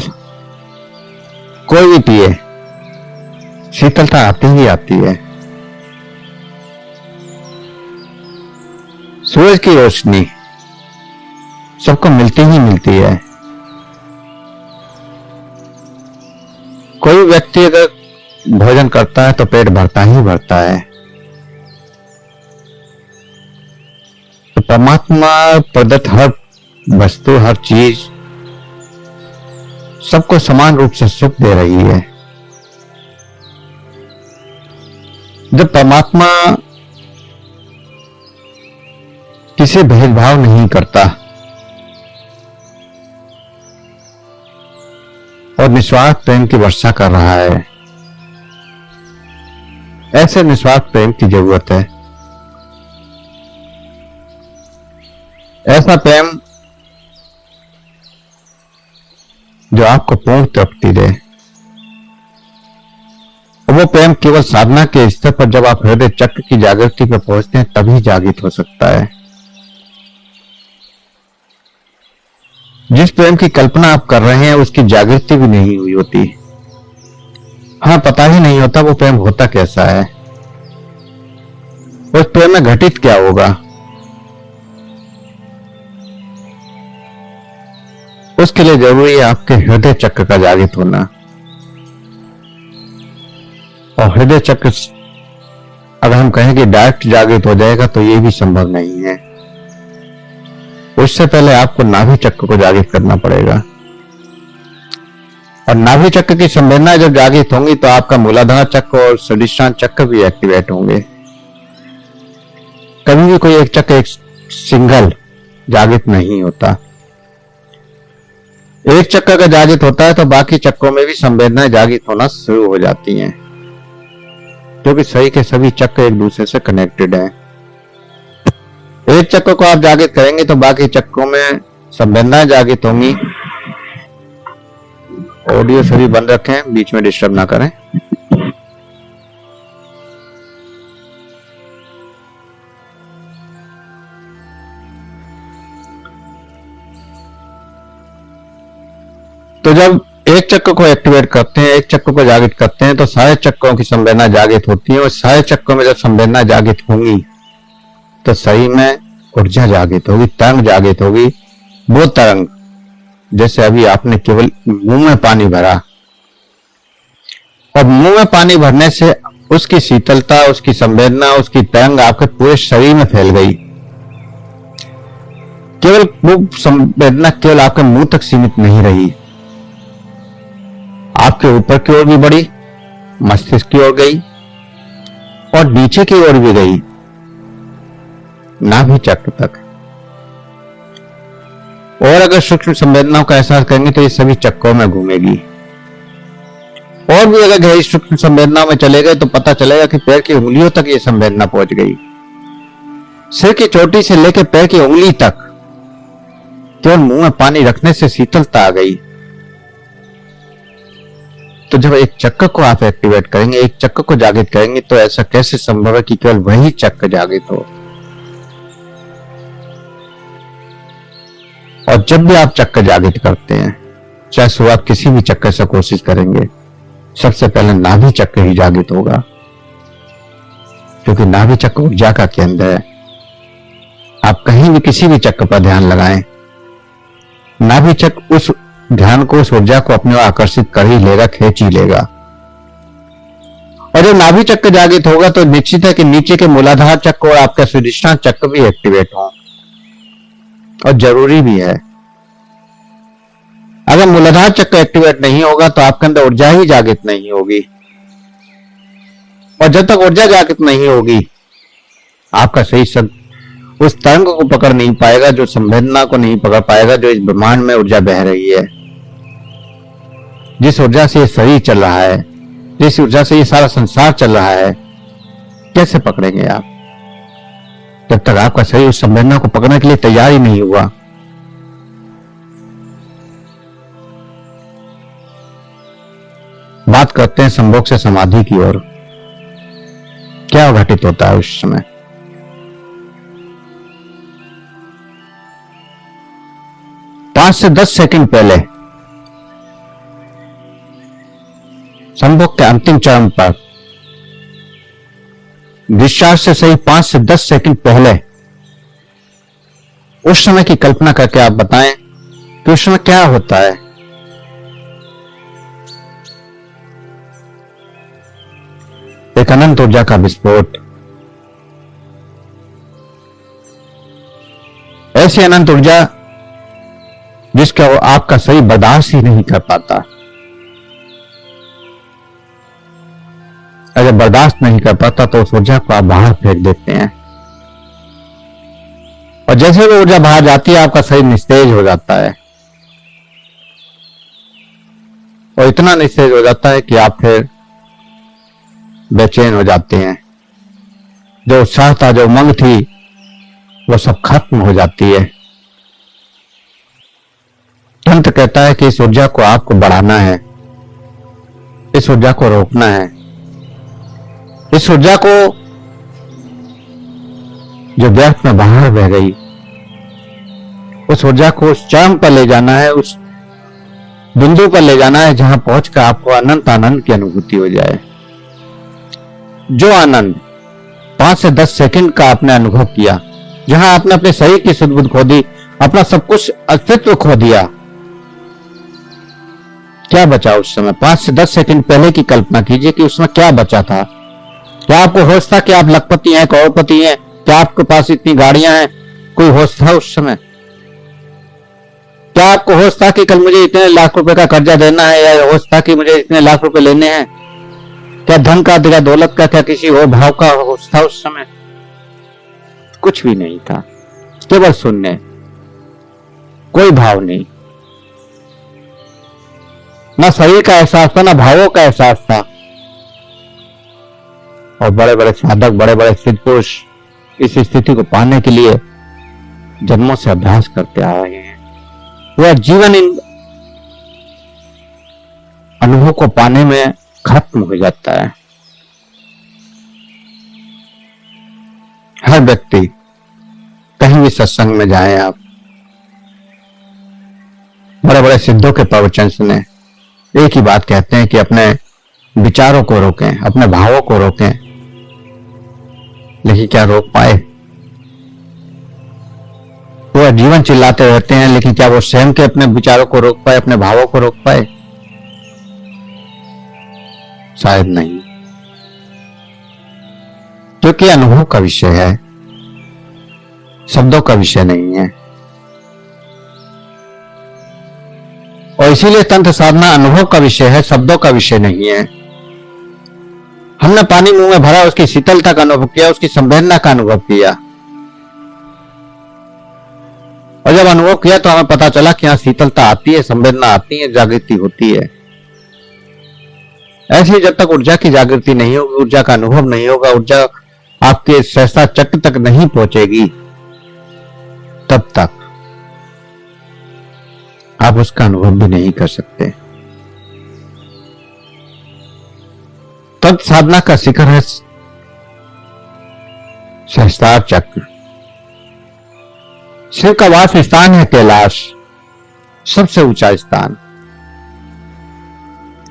कोई भी पिए, शीतलता आती ही आती है। सूरज की रोशनी सबको मिलती ही मिलती है। कोई व्यक्ति अगर भोजन करता है तो पेट भरता ही भरता है। तो परमात्मा प्रदत्त हर वस्तु, हर चीज सबको समान रूप से सुख दे रही है। जब परमात्मा किसी भेदभाव नहीं करता और निस्वार्थ प्रेम की वर्षा कर रहा है, ऐसे निस्वार्थ प्रेम की जरूरत है। ऐसा प्रेम जो आपको पूर्ण तृप्ति दे। वो प्रेम केवल साधना के स्तर पर जब आप हृदय चक्र की जागृति पर पहुंचते हैं तभी जागृत हो सकता है। जिस प्रेम की कल्पना आप कर रहे हैं उसकी जागृति भी नहीं हुई होती, हाँ, पता ही नहीं होता वो प्रेम होता कैसा है, उस प्रेम में घटित क्या होगा। उसके लिए जरूरी है आपके हृदय चक्र का जागृत होना। और हृदय चक्र अगर हम कहें कि डायरेक्ट जागृत हो जाएगा तो ये भी संभव नहीं है। उससे पहले आपको नाभि चक्र को जागृत करना पड़ेगा। और नाभि चक्र की संवेदना जब जागृत होंगी तो आपका मूलाधार चक्र और स्वादिष्ठान चक्र भी एक्टिवेट होंगे। कभी भी कोई एक चक्र एक सिंगल जागृत नहीं होता। एक चक्र का जागृत होता है तो बाकी चक्रों में भी संवेदनाएं जागृत होना शुरू हो जाती हैं, क्योंकि सही के सभी चक्र एक दूसरे से कनेक्टेड हैं। एक चक्र को आप जागृत करेंगे तो बाकी चक्रों में संवेदनाएं जागृत होंगी। ऑडियो सभी बंद रखें, बीच में डिस्टर्ब ना करें। तो जब एक चक्र को एक्टिवेट करते हैं, एक चक्र को जागृत करते हैं तो सारे चक्रों की संवेदना जागृत होती है। और सारे चक्रों में जब संवेदना जागृत होंगी तो सही में ऊर्जा जागृत होगी, तरंग जागृत होगी। वो तरंग जैसे अभी आपने केवल मुंह में पानी भरा और मुंह में पानी भरने से उसकी शीतलता, उसकी संवेदना, उसकी तरंग आपके पूरे शरीर में फैल गई। केवल वो संवेदना केवल आपके मुंह तक सीमित नहीं रही, आपके ऊपर की ओर भी बढ़ी, मस्तिष्क की ओर गई और नीचे की ओर भी गई, नाभि चक्र तक। और अगर सूक्ष्म संवेदनाओं का एहसास करेंगे तो ये सभी चक्रों में घूमेगी। और भी अगर गहरी सूक्ष्म संवेदनाओं में चले गए तो पता चलेगा कि पैर की उंगलियों तक ये संवेदना पहुंच गई। सिर की चोटी से लेकर पैर की उंगली तक केवल मुंह में पानी रखने से शीतलता आ गई। तो जब एक चक्र को आप एक्टिवेट करेंगे, एक चक्र को जागृत करेंगे, तो ऐसा कैसे संभव है कि केवल वही चक्र जागृत हो। और जब भी आप चक्र जागृत करते हैं, चाहे सो आप किसी भी चक्र से कोशिश करेंगे, सबसे पहले नाभि चक्र ही जागृत होगा, क्योंकि नाभि चक्र ऊर्जा का केंद्र है। आप कहीं भी किसी भी चक्र पर ध्यान लगाएं, नाभि चक्र उस ध्यान को, उस ऊर्जा को अपने ओर आकर्षित कर ही लेगा, खींच ही लेगा। और जब नाभि चक्र जागृत होगा तो निश्चित है कि नीचे के मूलाधार चक्र और आपका स्वादिष्ठान चक्र भी एक्टिवेट हो, और जरूरी भी है। अगर मूलाधार चक्र एक्टिवेट नहीं होगा तो आपके अंदर ऊर्जा ही जागृत नहीं होगी, और जब तक ऊर्जा जागृत नहीं होगी आपका सही सब उस तरंग को पकड़ नहीं पाएगा, जो संवेदना को नहीं पकड़ पाएगा, जो इस ब्रह्मांड में ऊर्जा बह रही है, जिस ऊर्जा से ये शरीर चल रहा है, जिस ऊर्जा से ये सारा संसार चल रहा है। कैसे पकड़ेंगे आप जब तक आपका शरीर उस संवेदना को पकड़ने के लिए तैयार ही नहीं हुआ। बात करते हैं संभोग से समाधि की ओर। क्या घटित होता है उस समय? पांच से 10 सेकंड पहले, संभोग के अंतिम चरण पर, डिस्चार्ज से सही 5 से 10 सेकंड पहले, उस समय की कल्पना करके आप बताएं कि उस समय क्या होता है। एक अनंत ऊर्जा का विस्फोट, ऐसी अनंत ऊर्जा जिसका वो आपका शरीर बर्दाश्त ही नहीं कर पाता। अगर बर्दाश्त नहीं कर पाता तो उस ऊर्जा को आप बाहर फेंक देते हैं, और जैसे वो ऊर्जा बाहर जाती है आपका शरीर निस्तेज हो जाता है, और इतना निस्तेज हो जाता है कि आप फिर बेचैन हो जाते हैं। जो उत्साह था, जो उमंग थी, वो सब खत्म हो जाती है। तंत्र कहता है कि इस ऊर्जा को आपको बढ़ाना है, इस ऊर्जा को रोकना है, इस ऊर्जा को जो व्यर्थ में बाहर बह गई, उस ऊर्जा को उस चरम पर ले जाना है, उस बिंदु पर ले जाना है जहां पहुंचकर आपको अनंत आनंद की अनुभूति हो जाए। जो आनंद 5 से 10 सेकंड का आपने अनुभव किया, जहां आपने अपने शरीर की सुध-बुध खो दी, अपना सब कुछ अस्तित्व खो दिया, क्या बचा उस समय? 5 से 10 सेकंड पहले की कल्पना कीजिए कि उसमें क्या बचा था। क्या आपको होश था कि आप लखपति हैं, करोड़पति हैं? क्या आपके पास इतनी गाड़ियां हैं? कोई होश था उस समय? क्या आपको होश था कि कल मुझे इतने लाख रुपए का कर्जा देना है, या होश था कि मुझे इतने लाख रुपए लेने हैं? क्या धन का, क्या दौलत का, क्या किसी और भाव का होश था उस समय? कुछ भी नहीं था, केवल शून्य, कोई भाव नहीं। ना शरीर का एहसास था, ना भावों का एहसास था। और बड़े बड़े साधक, बड़े बड़े सिद्ध पुरुष इस स्थिति को पाने के लिए जन्मों से अभ्यास करते आ रहे हैं। वह जीवन इन अनुभव को पाने में खत्म हो जाता है। हर व्यक्ति कहीं भी सत्संग में जाए, आप बड़े बड़े सिद्धों के प्रवचन सुने, एक ही बात कहते हैं कि अपने विचारों को रोकें, अपने भावों को रोकें। लेकिन क्या रोक पाए? वो जीवन चिल्लाते रहते हैं, लेकिन क्या वो स्वयं के अपने विचारों को रोक पाए, अपने भावों को रोक पाए? शायद नहीं, क्योंकि अनुभव का विषय है, शब्दों का विषय नहीं है। और इसीलिए तंत्र साधना अनुभव का विषय है, शब्दों का विषय नहीं है। हमने पानी मुंह में भरा, उसकी शीतलता का अनुभव किया, उसकी संवेदना का अनुभव किया, और जब अनुभव किया तो हमें पता चला कि यहां शीतलता आती है, संवेदना आती है, जागृति होती है। ऐसी जब तक ऊर्जा की जागृति नहीं होगी, ऊर्जा का अनुभव नहीं होगा, ऊर्जा आपके सहसा चक्र तक नहीं पहुंचेगी, तब तक आप उसका अनुभव भी नहीं कर सकते। तब साधना का शिखर है सहस्त्रार चक्र। शिव का वास स्थान है कैलाश, सबसे ऊंचा स्थान।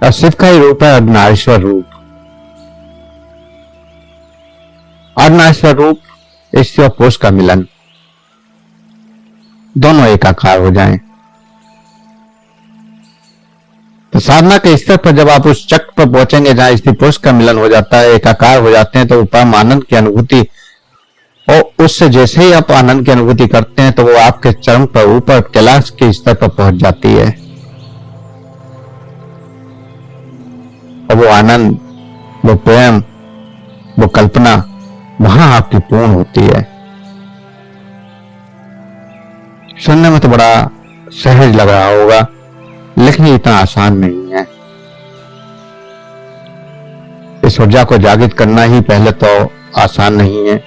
और शिव का ही रूप है अर्धनारीश्वर रूप। अर्धनारीश्वर रूप स्त्री और पुरुष का मिलन, दोनों एकाकार हो जाएं। तो साधना के स्तर पर जब आप उस चक्र पर पहुंचेंगे जहां स्त्री पुरुष का मिलन हो जाता है, एकाकार हो जाते हैं, तो परम आनंद की अनुभूति, और उससे जैसे ही आप आनंद की अनुभूति करते हैं तो वो आपके चरम पर, ऊपर कैलाश के स्तर पर पहुंच जाती है। और वो आनंद, वो प्रेम, वो कल्पना वहां आपकी पूर्ण होती है। सुनने में तो बड़ा सहज लग रहा होगा, लेकिन इतना आसान नहीं है। इस ऊर्जा को जागृत करना ही पहले तो आसान नहीं है।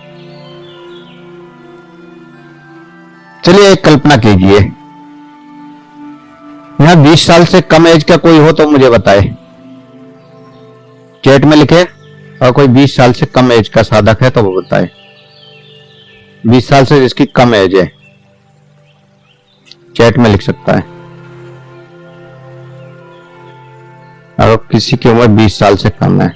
चलिए एक कल्पना कीजिए, यहां 20 साल से कम एज का कोई हो तो मुझे बताए, चैट में लिखे। और कोई 20 साल से कम एज का साधक है तो वो बताए, 20 साल से जिसकी कम एज है, चैट में लिख सकता है। और किसी की उम्र 20 साल से कम है,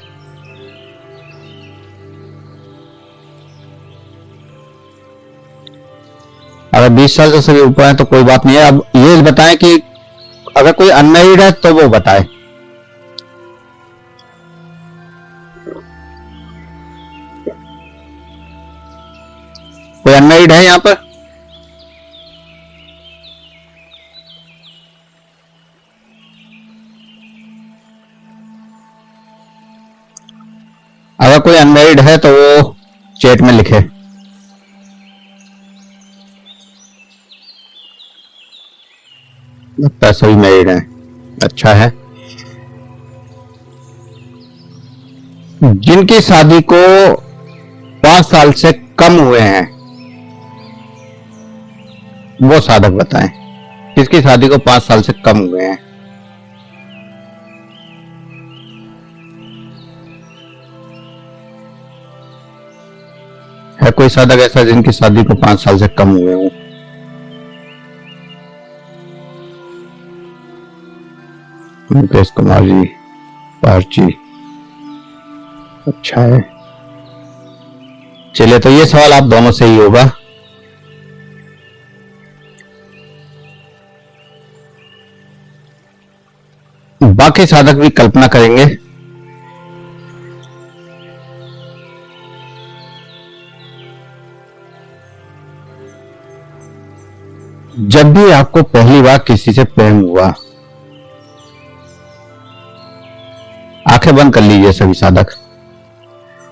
अगर 20 साल से सभी ऊपर है तो कोई बात नहीं है। अब ये बताएं कि अगर कोई अनमैरिड है तो वो बताए। कोई अनमैरिड है यहां पर? अगर कोई अनमैरिड है तो वो चैट में लिखे। लगता है सभी मैरिड हैं, अच्छा है। जिनकी शादी को 5 साल से कम हुए हैं वो साधक बताएं, किसकी शादी को 5 साल से कम हुए हैं? है कोई साधक ऐसा जिनकी शादी को 5 साल से कम हुए हों? मुकेश कुमार जी, पार्ची, अच्छा है। चलिए, तो ये सवाल आप दोनों से ही होगा। बाकी साधक भी कल्पना करेंगे। जब भी आपको पहली बार किसी से प्रेम हुआ, आंखें बंद कर लीजिए सभी साधक,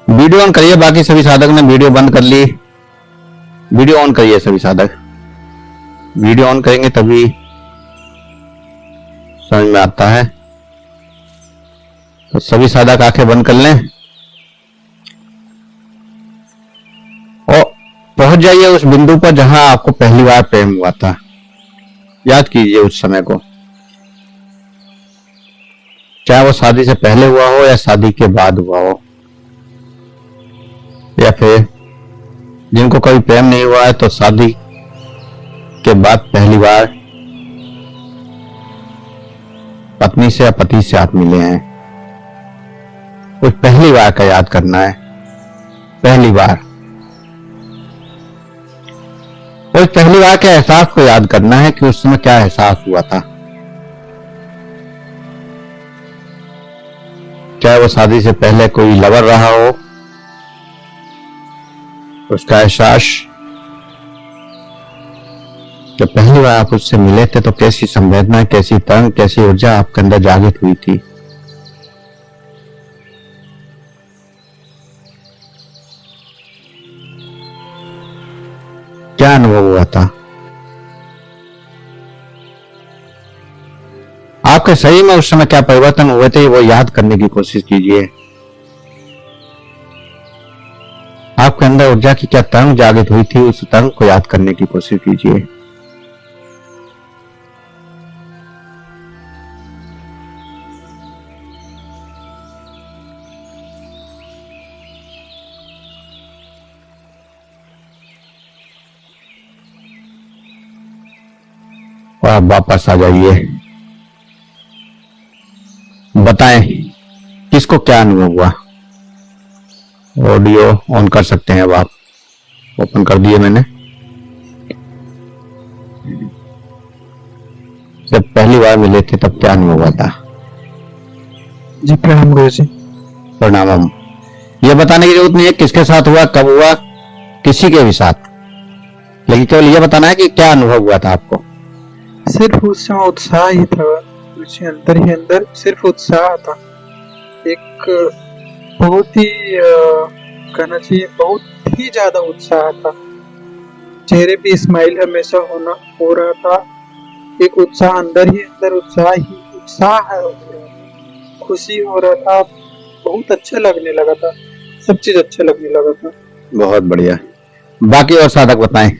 वीडियो ऑन करिए। बाकी सभी साधक ने वीडियो बंद कर ली, वीडियो ऑन करिए सभी साधक। वीडियो ऑन करेंगे तभी समझ में आता है। तो सभी साधक आंखें बंद कर लें और पहुंच जाइए उस बिंदु पर जहां आपको पहली बार प्रेम हुआ था। याद कीजिए उस समय को, चाहे वो शादी से पहले हुआ हो या शादी के बाद हुआ हो, या फिर जिनको कभी प्रेम नहीं हुआ है तो शादी के बाद पहली बार पत्नी से या पति से आप मिले हैं। उस पहली बार का याद करना है, पहली बार। उस पहली बार के एहसास को याद करना है कि उस समय क्या एहसास हुआ था। चाहे वो शादी से पहले कोई लवर रहा हो, उसका एहसास, जब पहली बार आप उससे मिले थे तो कैसी संवेदना, कैसी तरंग, कैसी ऊर्जा आपके अंदर जागृत हुई थी। क्या अनुभव हुआ था आपके शरीर में, उस समय क्या परिवर्तन हुए थे, वो याद करने की कोशिश कीजिए। आपके अंदर ऊर्जा की क्या तरंग जागृत हुई थी, उस तरंग को याद करने की कोशिश कीजिए। और आप वापस आ जाइए, बताएं किसको क्या अनुभव हुआ। ऑडियो ऑन कर सकते हैं अब आप, ओपन कर दिए मैंने। जब पहली बार मिले थे तब क्या अनुभव हुआ था? जी प्रणाम गुरु जी। प्रणाम। ये बताने की जरूरत नहीं है किसके साथ हुआ, कब हुआ, किसी के भी साथ, लेकिन केवल ये बताना है कि क्या अनुभव हुआ था आपको। सिर्फ उस समय उत्साह ही था, मुझे अंदर ही अंदर सिर्फ उत्साह था। एक बहुत ही कहना चाहिए बहुत ही ज्यादा उत्साह था। चेहरे पे स्माइल हमेशा हो रहा था। एक उत्साह अंदर ही अंदर, उत्साह हो रहा था, खुशी हो रहा था, बहुत अच्छा लगने लगा था, सब चीज अच्छा लगने लगा था। बहुत बढ़िया। बाकी और साधक बताएं।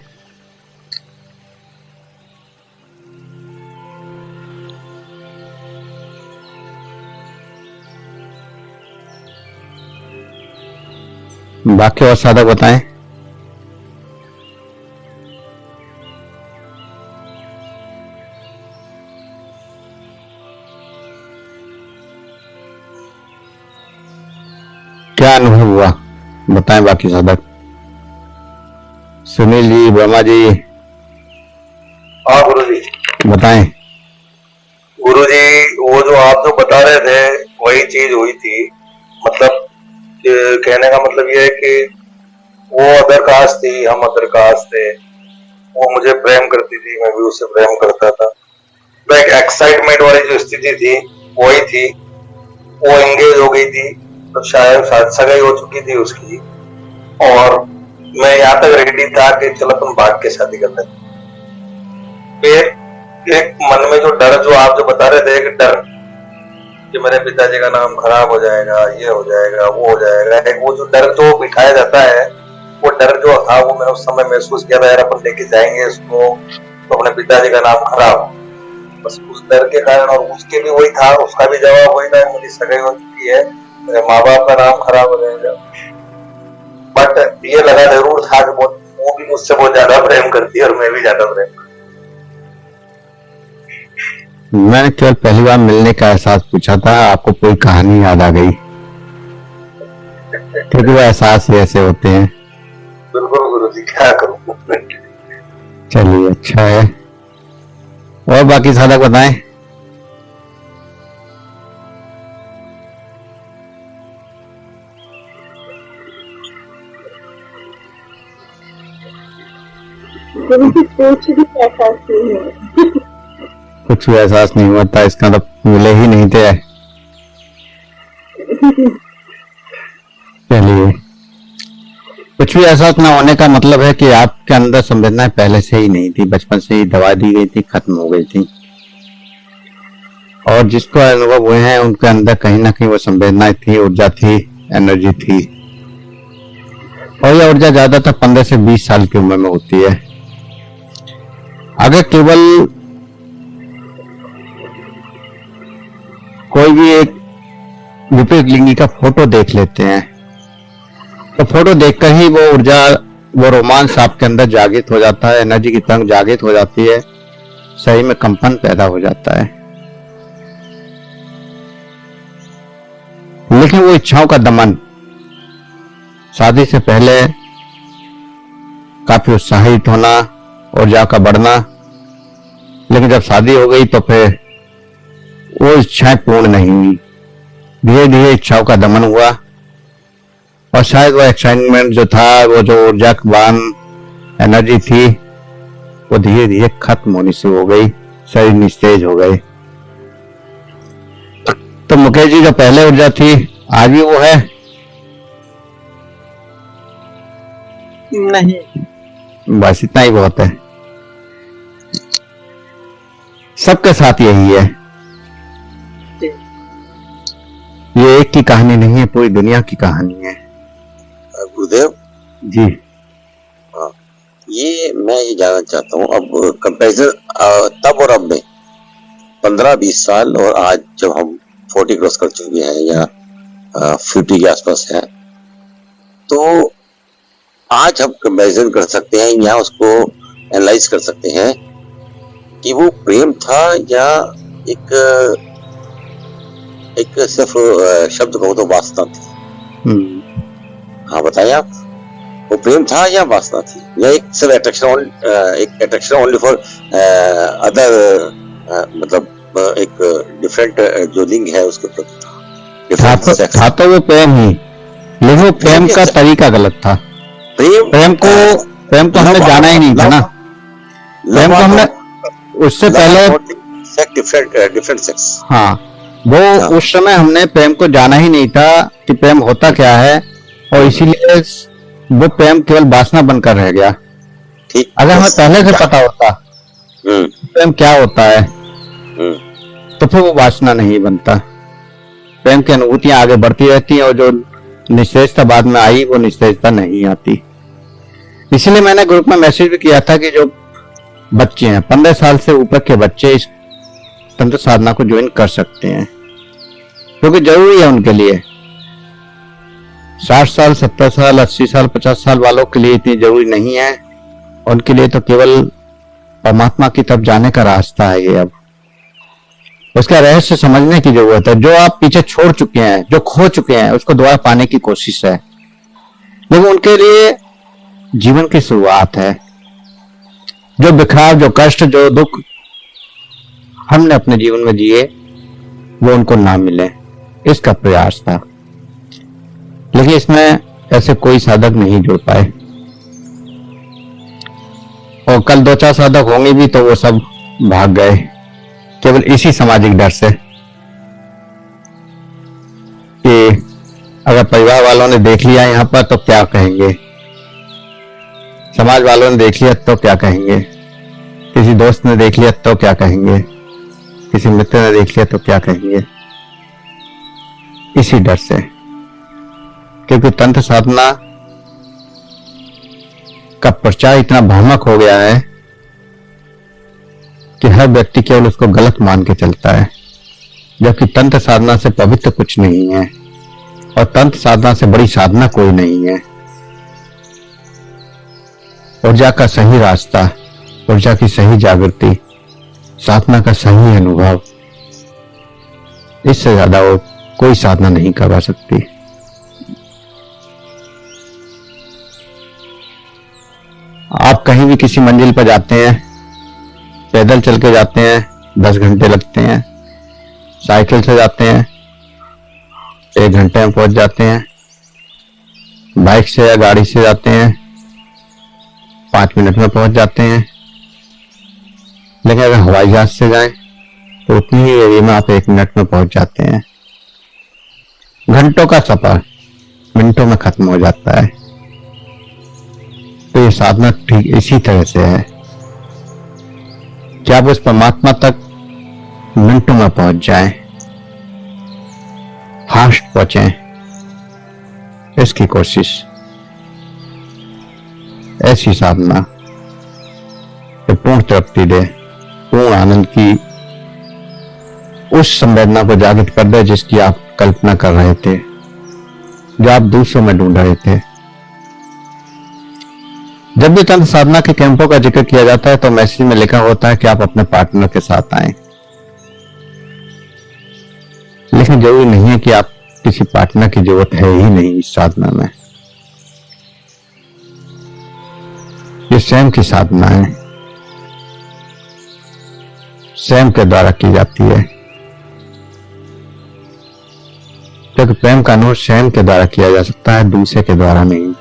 बाकी और साधक बताएं। क्या अनुभव हुआ, बताएं बाकी साधक। सुनील जी, ब्रह्मा जी, हाँ गुरु जी बताएं। गुरु जी, वो जो आप जो बता रहे थे वही चीज हुई थी। मतलब कहने का मतलब ये है कि वो अदर कास्ट थी, हम अदर कास्ट थे। वो मुझे प्रेम करती थी, मैं भी उससे प्रेम करता था। तो एक एक्साइटमेंट वाली जो स्थिति थी वही थी। वो एंगेज हो गई थी, तो शायद सगाई हो चुकी थी उसकी, और मैं यहाँ तक रेडी था कि चलो तुम भाग के शादी कर लेते। फिर एक मन में जो डर, जो आप जो बता रहे थे, एक डर कि मेरे पिताजी का नाम खराब हो जाएगा, ये हो जाएगा, वो हो जाएगा, एक वो जो डर जो बिठाया जाता है, वो डर जो था वो मैंने उस समय महसूस किया था, यार अपन लेके जाएंगे इसको तो अपने पिताजी का नाम खराब। बस उस डर के कारण, और उसके भी वही था, उसका भी जवाब वही था, मेरी सगाई हो चुकी है, मेरे माँ बाप का नाम खराब हो जाएगा। बट ये लगा जरूर था कि वो भी मुझसे बहुत ज्यादा प्रेम करती है और मैं भी ज्यादा प्रेम करती। मैंने केवल पहली बार मिलने का एहसास पूछा था, आपको कोई कहानी याद आ गई, क्योंकि वो एहसास ही ऐसे होते हैं। बिल्कुल गुरुजी, क्या करूं। चलिए अच्छा है। और बाकी साधक बताएं। गुरुजी कुछ भी एहसास नहीं है। कुछ भी एहसास नहीं हुआ था, इसका तो मिले ही नहीं थे। चलिए, कुछ भी एहसास ना होने का मतलब है कि आपके अंदर संवेदनाएं पहले से ही नहीं थी, बचपन से ही दबा दी गई थी, खत्म हो गई थी। और जिसको अनुभव हुए हैं उनके अंदर कहीं ना कहीं वो संवेदनाएं थी, ऊर्जा थी, एनर्जी थी। और यह ऊर्जा ज्यादातर 15 से 20 साल की उम्र में होती है। अगर केवल कोई भी एक विपरीत लिंगी का फोटो देख लेते हैं तो फोटो देखकर ही वो ऊर्जा, वो रोमांस आपके अंदर जागृत हो जाता है, एनर्जी की तरंग जागृत हो जाती है, सही में कंपन पैदा हो जाता है। लेकिन वो इच्छाओं का दमन, शादी से पहले काफी उत्साहित होना, ऊर्जा का बढ़ना, लेकिन जब शादी हो गई तो फिर वो इच्छाएं पूर्ण नहीं हुई। धीरे धीरे इच्छाओं का दमन हुआ और शायद वो एक्साइटमेंट जो था, वो जो ऊर्जा बान एनर्जी थी, वो धीरे धीरे खत्म होनी शुरू हो गई, शरीर निस्तेज हो गए। तो मुकेश जी, जो पहले ऊर्जा थी आज भी वो है? नहीं, बस इतना ही बहुत है। सबके साथ यही है। ये एक की कहानी नहीं है, पूरी दुनिया की कहानी है। गुरुदेव जी, ये मैं ये जानना चाहता हूँ, अब कंपैरिजन तब और अब में 15-20 साल और आज जब हम 40 क्रॉस कर चुके हैं या 50 के आसपास है, तो आज हम कंपैरिजन कर सकते हैं या उसको एनालाइज कर सकते हैं कि वो प्रेम था या एक सिर्फ शब्द कहो तो वासना थी। हाँ बताइए आप, वो प्रेम था या वासना थी, या एक सिर्फ अट्रैक्शन ओनली फॉर अदर, मतलब एक डिफरेंट जो लिंग है उसके प्रति था तो वो प्रेम ही, लेकिन वो प्रेम का तरीका गलत था। प्रेम को हमने जाना ही नहीं था ना। प्रेम को हमने उससे पहले डिफरेंट सेक्स, हाँ, वो उस समय हमने प्रेम को जाना ही नहीं था कि प्रेम होता क्या है, और इसीलिए वो प्रेम केवल वासना बनकर रह गया। ठीक, अगर हमें पहले से पता होता प्रेम क्या होता है तो फिर वो वासना नहीं बनता। प्रेम की अनुभूतियां आगे बढ़ती रहती हैं और जो निश्चेषता बाद में आई वो निश्चेषता नहीं आती। इसलिए मैंने ग्रुप में मैसेज भी किया था कि जो बच्चे हैं 15 साल से ऊपर के बच्चे इस तंत्र साधना को ज्वाइन कर सकते हैं, क्योंकि जरूरी है उनके लिए। 60 साल 70 साल 80 साल 50 साल वालों के लिए इतनी जरूरी नहीं है। उनके लिए तो केवल परमात्मा की तरफ जाने का रास्ता है ये। अब उसका रहस्य समझने की जरूरत है। जो आप पीछे छोड़ चुके हैं, जो खो चुके हैं, उसको दोबारा पाने की कोशिश है। लेकिन उनके लिए जीवन की शुरुआत है। जो बिखराव, जो कष्ट, जो दुख हमने अपने जीवन में जिए वो उनको ना मिले, इसका प्रयास था। लेकिन इसमें ऐसे कोई साधक नहीं जुड़ पाए, और कल 2-4 साधक होंगे भी तो वो सब भाग गए, केवल इसी सामाजिक डर से कि अगर परिवार वालों ने देख लिया यहाँ पर तो क्या कहेंगे, समाज वालों ने देख लिया तो क्या कहेंगे, किसी दोस्त ने देख लिया तो क्या कहेंगे, किसी मित्र ने देख लिया तो क्या कहेंगे। इसी डर से, क्योंकि तंत्र साधना का प्रचार इतना भ्रामक हो गया है कि हर व्यक्ति केवल उसको गलत मान के चलता है, जबकि तंत्र साधना से पवित्र कुछ नहीं है और तंत्र साधना से बड़ी साधना कोई नहीं है। ऊर्जा का सही रास्ता, ऊर्जा की सही जागृति, साधना का सही अनुभव, इससे ज्यादा वो कोई साधना नहीं करवा सकती। आप कहीं भी किसी मंजिल पर जाते हैं, पैदल चल के जाते हैं 10 घंटे लगते हैं, साइकिल से जाते हैं 1 घंटे में पहुंच जाते हैं, बाइक से या गाड़ी से जाते हैं 5 मिनट में पहुंच जाते हैं। लेकिन अगर हवाई जहाज से जाएं तो उतनी ही एरिया में आप 1 मिनट में पहुंच जाते हैं। घंटों का सफर मिनटों में खत्म हो जाता है। तो ये साधना ठीक इसी तरह से है कि आप उस परमात्मा तक मिनटों में पहुंच जाएं, फास्ट पहुंचे, इसकी कोशिश। ऐसी साधना जो पूर्ण तृप्ति दे, पूर्ण आनंद की उस संवेदना को जागृत कर दे जिसकी आप कल्पना कर रहे थे, जो आप दूसरों में ढूंढ रहे थे। जब भी तंत्र साधना के कैंपों का जिक्र किया जाता है तो मैसेज में लिखा होता है कि आप अपने पार्टनर के साथ आएं। लेकिन जरूरी नहीं है कि आप किसी पार्टनर की जरूरत है ही नहीं इस साधना में। ये स्वयं की साधना है, स्वयं के द्वारा की जाती है, क्योंकि प्रेम का अनुभव स्वयं के द्वारा किया जा सकता है, दूसरे के द्वारा नहीं।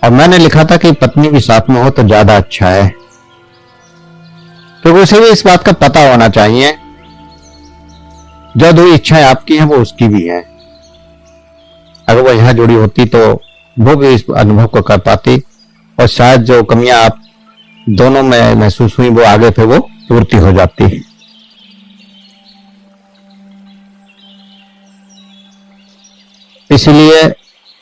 और मैंने लिखा था कि पत्नी भी साथ में हो तो ज्यादा अच्छा है, क्योंकि उसे भी इस बात का पता होना चाहिए जो 2 इच्छाएं आपकी हैं वो उसकी भी है। अगर वो यहां जुड़ी होती तो वो भी इस अनुभव को कर पाती और शायद जो कमियां आप दोनों में महसूस हुई वो आगे फिर वो पूर्ति हो जाती। इसलिए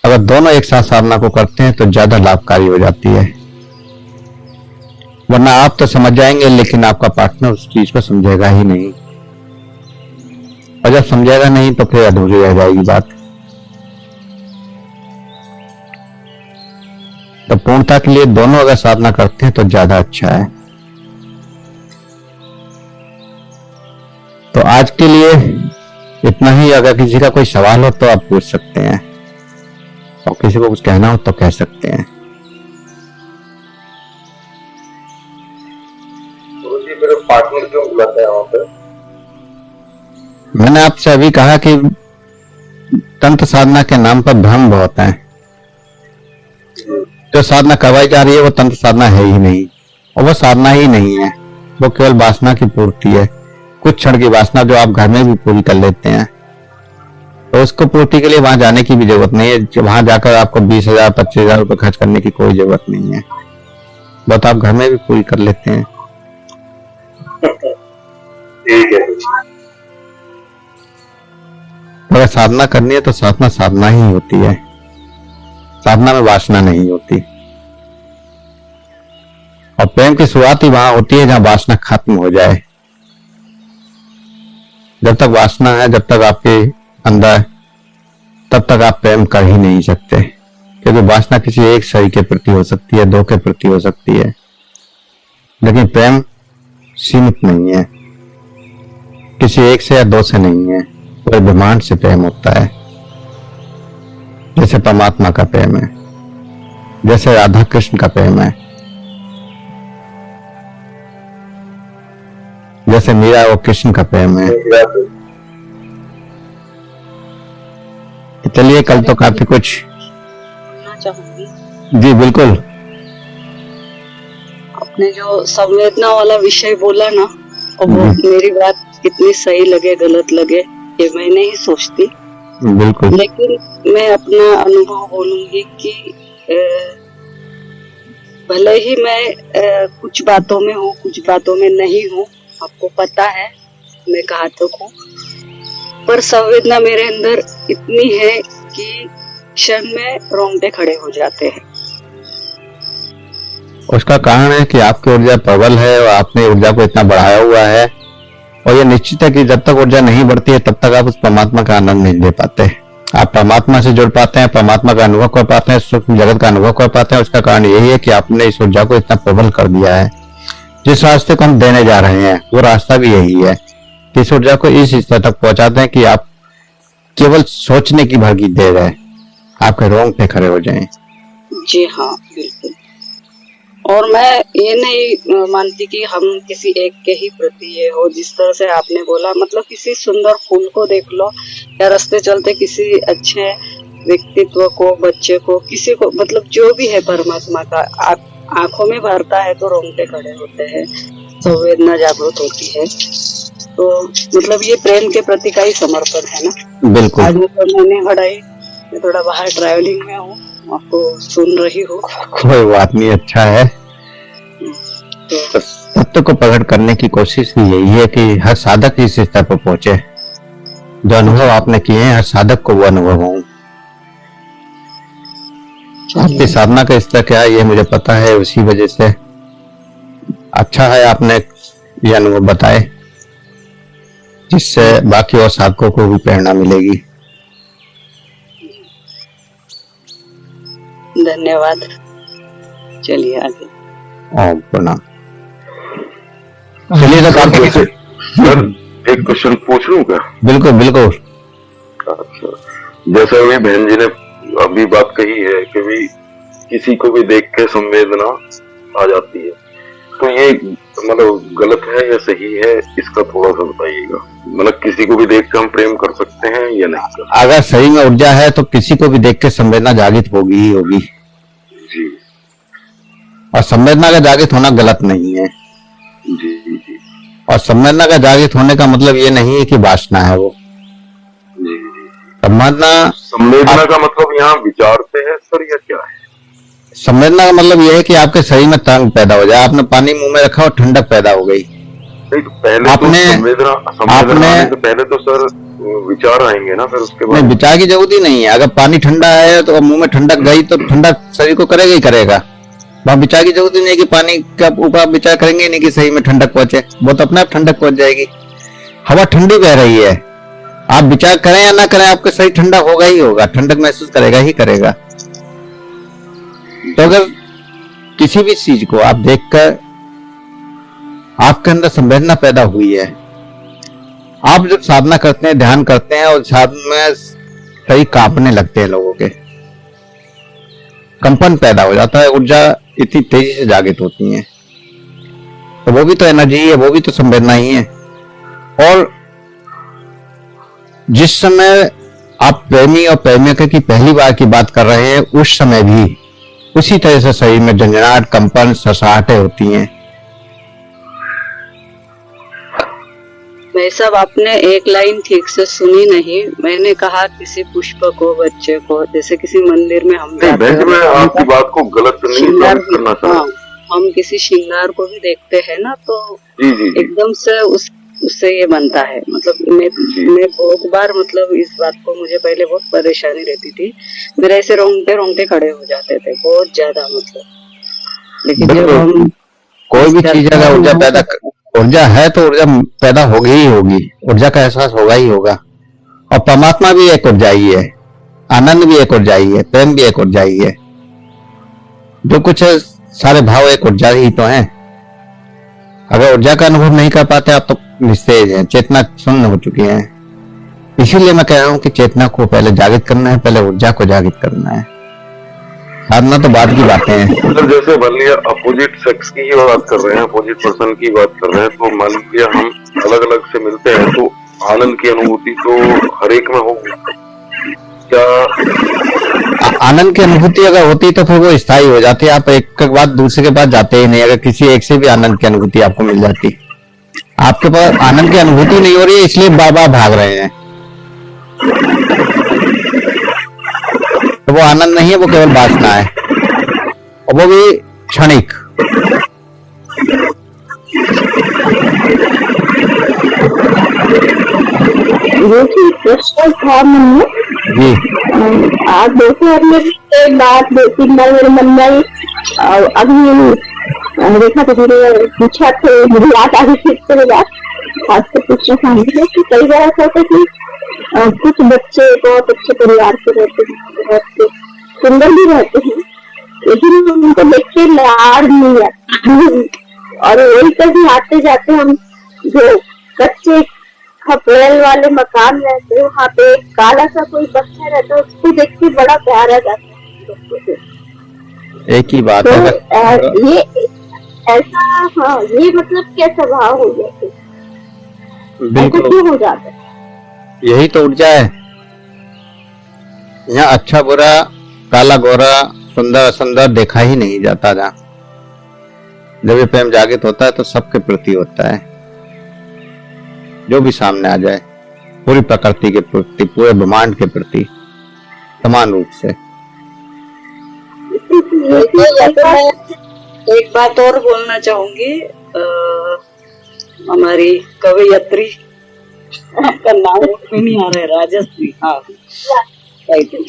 अगर दोनों एक साथ साधना को करते हैं तो ज्यादा लाभकारी हो जाती है। वरना आप तो समझ जाएंगे लेकिन आपका पार्टनर उस चीज को समझेगा ही नहीं, और जब समझेगा नहीं तो फिर अधूरी रह जाएगी बात। तो पूर्णता के लिए दोनों अगर साधना करते हैं तो ज्यादा अच्छा है। तो आज के लिए इतना ही। अगर किसी का कोई सवाल हो तो आप पूछ सकते हैं, और किसी को कुछ कहना हो तो कह सकते हैं। गुरुजी मेरे पार्टनर क्यों बुलाते हैं वहां पे? मैंने आपसे अभी कहा कि तंत्र साधना के नाम पर भ्रम बहुत है। जो साधना करवाई जा रही है वो तंत्र साधना है ही नहीं, और वो साधना ही नहीं है, वो केवल वासना की पूर्ति है। कुछ क्षण की वासना जो आप घर में भी पूरी कर लेते हैं, तो उसको पूर्ति के लिए वहां जाने की भी जरूरत नहीं है। वहां जाकर आपको 20,000 25,000 रुपए खर्च करने की कोई जरूरत नहीं है, बस आप घर में भी पूरी कर लेते हैं। ठीक है। अगर साधना करनी है तो साधना साधना ही होती है, साधना में वासना नहीं होती। और प्रेम की शुरुआत ही वहां होती है जहां वासना खत्म हो जाए। जब तक वासना है, जब तक आपके अंदर, तब तक आप प्रेम कर ही नहीं सकते, क्योंकि वासना किसी एक शरीर के प्रति हो सकती है, 2 के प्रति हो सकती है, लेकिन प्रेम सीमित नहीं है, किसी एक से या 2 से नहीं है, पूरे ब्रह्मांड से प्रेम होता है। जैसे परमात्मा का प्रेम है, जैसे राधा कृष्ण का प्रेम है, जैसे मीरा और कृष्ण का प्रेम है। चलिए, कल तो काफी कुछ बोलना चाहूंगी। जी बिल्कुल। आपने जो संवेदना वाला विषय बोला ना, और वो मेरी बात कितनी सही लगे गलत लगे ये मैं नहीं सोचती, बिल्कुल, लेकिन मैं अपना अनुभव बोलूंगी कि भले ही मैं कुछ बातों में हूँ, कुछ बातों में नहीं हूँ, आपको पता है मैं कहाँ तक हूँ, पर संवेदना मेरे अंदर इतनी है कि क्षण में रोंगटे खड़े हो जाते हैं। उसका कारण है कि आपकी ऊर्जा प्रबल है और आपने ऊर्जा को इतना बढ़ाया हुआ है, और ये निश्चित है कि जब तक ऊर्जा नहीं बढ़ती है तब तक आप उस परमात्मा का आनंद नहीं ले पाते। आप परमात्मा से जुड़ पाते हैं, परमात्मा का अनुभव कर पाते हैं, सूक्ष्म जगत का अनुभव कर पाते हैं। उसका कारण यही है कि आपने इस ऊर्जा को इतना प्रबल कर दिया है जिस रास्ते को हम देने जा रहे हैं वो रास्ता भी यही है कि इस ऊर्जा को इस स्तर तक पहुंचाते हैं कि आप केवल सोचने की भरगी दे रहे, आपके रोंगटे खड़े हो जाएं। जी हाँ, बिल्कुल। और मैं ये नहीं मानती कि हम किसी एक के ही प्रति ये हो, जिस तरह से आपने बोला, मतलब किसी सुंदर फूल को देख लो या रास्ते चलते किसी अच्छे व्यक्तित्व को, बच्चे को, किसी को, मतलब जो भी है परमात्मा का आंखों में भरता है तो रोंगटे खड़े होते हैं, संवेदना जागृत होती है। तो मतलब ये प्रेम के प्रति का ही समर्पण है ना। बिल्कुल। आज मैंने हटाई, मैं थोड़ा बाहर ट्रैवलिंग में हूँ, आपको सुन रही हूँ। कोई बात नहीं, अच्छा है। तो तत्व को प्रकट करने की कोशिश भी यही है कि हर साधक इस स्तर पर पहुंचे, जो अनुभव आपने किए हैं हर साधक को वो अनुभव हो। आपकी साधना का स्तर क्या है ये मुझे पता है, उसी वजह से अच्छा है आपने ये अनुभव बताए, जिससे बाकी और साधकों को भी प्रेरणा मिलेगी। धन्यवाद। चलिए आगे। ओम प्रणाम। चलिए सर एक क्वेश्चन पूछ लूं क्या? बिल्कुल बिल्कुल। अच्छा, जैसे अभी बहन जी ने अभी बात कही है कि भी किसी को भी देख के संवेदना आ जाती है, तो ये मतलब गलत है या सही है, इसका थोड़ा सा बताइएगा। मतलब किसी को भी देख के हम प्रेम कर सकते हैं या नहीं? अगर सही में ऊर्जा है तो किसी को भी देख के संवेदना जागृत होगी ही होगी जी। और संवेदना का जागृत होना गलत नहीं है जी जी। और संवेदना का जागृत होने का मतलब ये नहीं है कि वासना है वो। जी। संवेदना का मतलब यहाँ विचारते हैं सर या क्या है? संवेदना का मतलब यह है कि आपके शरीर में तरंग पैदा हो जाए। आपने पानी मुंह में रखा और ठंडक पैदा हो गई। नहीं तो पहले आपने तो पहले तो सर विचार आएंगे ना, फिर उसके बाद। नहीं, विचार की जरूरत ही नहीं है। अगर पानी ठंडा है तो मुंह में ठंडक गई तो ठंडक शरीर को करेगा ही करेगा। वहां विचार की जरूरत ही नहीं है कि पानी का ऊपर आप विचार करेंगे नहीं कि सही में ठंडक पहुंचे, वो तो अपने आप ठंडक पहुंच जाएगी। हवा ठंडी बह रही है, आप विचार करें या ना करें आपका शरीर ठंडा होगा ही होगा, ठंडक महसूस करेगा ही करेगा। तो अगर किसी भी चीज को आप देखकर आपके अंदर संवेदना पैदा हुई है, आप जब साधना करते हैं, ध्यान करते हैं और साधना में शरीर कांपने लगते हैं, लोगों के कंपन पैदा हो जाता है, ऊर्जा इतनी तेजी से जागृत होती है, तो वो भी तो एनर्जी है, वो भी तो संवेदना ही है। और जिस समय आप प्रेमी और प्रेमिका की पहली बार की बात कर रहे हैं, उस समय भी उसी तरह से शरीर में झंझनाहट, कंपन, ससाहटें होती हैं। भाई साहब, आपने एक लाइन ठीक से सुनी नहीं। मैंने कहा किसी पुष्प को, बच्चे को, जैसे किसी मंदिर में हम जाते हैं, मैं आपकी बात को गलत नहीं करना चाहता। हाँ, हम किसी श्रृंगार को भी देखते हैं ना, तो जी। एकदम से उससे ये बनता है। मतलब मैं बहुत बार, मतलब इस बात को मुझे पहले बहुत परेशानी रहती थी, मेरे ऐसे रोंगटे खड़े हो जाते थे बहुत ज्यादा, मतलब। लेकिन जब हम कोई भी चीज अगर ऊर्जा है तो ऊर्जा पैदा होगी ही होगी, ऊर्जा का एहसास होगा ही होगा। और परमात्मा भी एक ऊर्जा ही है, आनंद भी एक ऊर्जा ही है, प्रेम भी एक ऊर्जा ही है। जो कुछ है सारे भाव एक ऊर्जा ही तो हैं। अगर ऊर्जा का अनुभव नहीं कर पाते आप तो निस्तेज हैं, चेतना शून्य हो चुकी है। इसीलिए मैं कह रहा हूं कि चेतना को पहले जागृत करना है, पहले ऊर्जा को जागृत करना है। साधना तो बाद की बातें हैं। मतलब जैसे मान लिया अपोजिट सेक्स की ही बात कर रहे हैं, अपोजिट पर्सन की बात कर रहे हैं, तो मान लिया हम अलग अलग से मिलते हैं तो आनंद की अनुभूति तो हर एक में होगी क्या? आनंद की अनुभूति अगर होती तो फिर वो स्थायी हो जाती है। आप एक के बाद दूसरे के पास जाते ही नहीं। अगर किसी एक से भी आनंद की अनुभूति आपको मिल जाती, आपके पास आनंद की अनुभूति नहीं हो रही है, इसलिए बार-बार भाग रहे हैं। तो वो आनंद नहीं है, वो केवल वासना है, और वो भी क्षणिक। ये प्रश्न था मन में जी। आज दोपहर में एक बात 2-3 बार मेरे मन में आई, और अभी देखा तो मेरे पूछा थे, मुझे याद आ गई फिर बात आज तो पूछना चाहूंगी कि कई बार ऐसा होता है कि कुछ बच्चे बहुत अच्छे परिवार से रहते हैं, बहुत सुंदर भी रहते हैं, लेकिन उनको देख के लाड़ नहीं आता। और वही कभी आते जाते हम जो कच्चे खपरेल वाले मकान रहते, वहाँ पे एक काला सा कोई बच्चा रहता, उसको देख के बड़ा प्यार आ जाता है। एक ही बात तो है, ये ऐसा, हाँ, ये मतलब कैसा भाव हो गया, ऐसा बिल्कुल क्यों हो जाता है? यही तो ऊर्जा है। यहाँ अच्छा बुरा, काला गोरा, सुंदर असुंदर देखा ही नहीं जाता था। जब ये प्रेम जागृत होता है तो सबके प्रति होता है, जो भी सामने आ जाए, पूरी प्रकृति के प्रति, पूरे ब्रह्मांड के प्रति समान रूप से। एक बात और बोलना चाहूंगी। हमारी कवयित्री का नाम नहीं आ रहा है, राजश्री, हाँ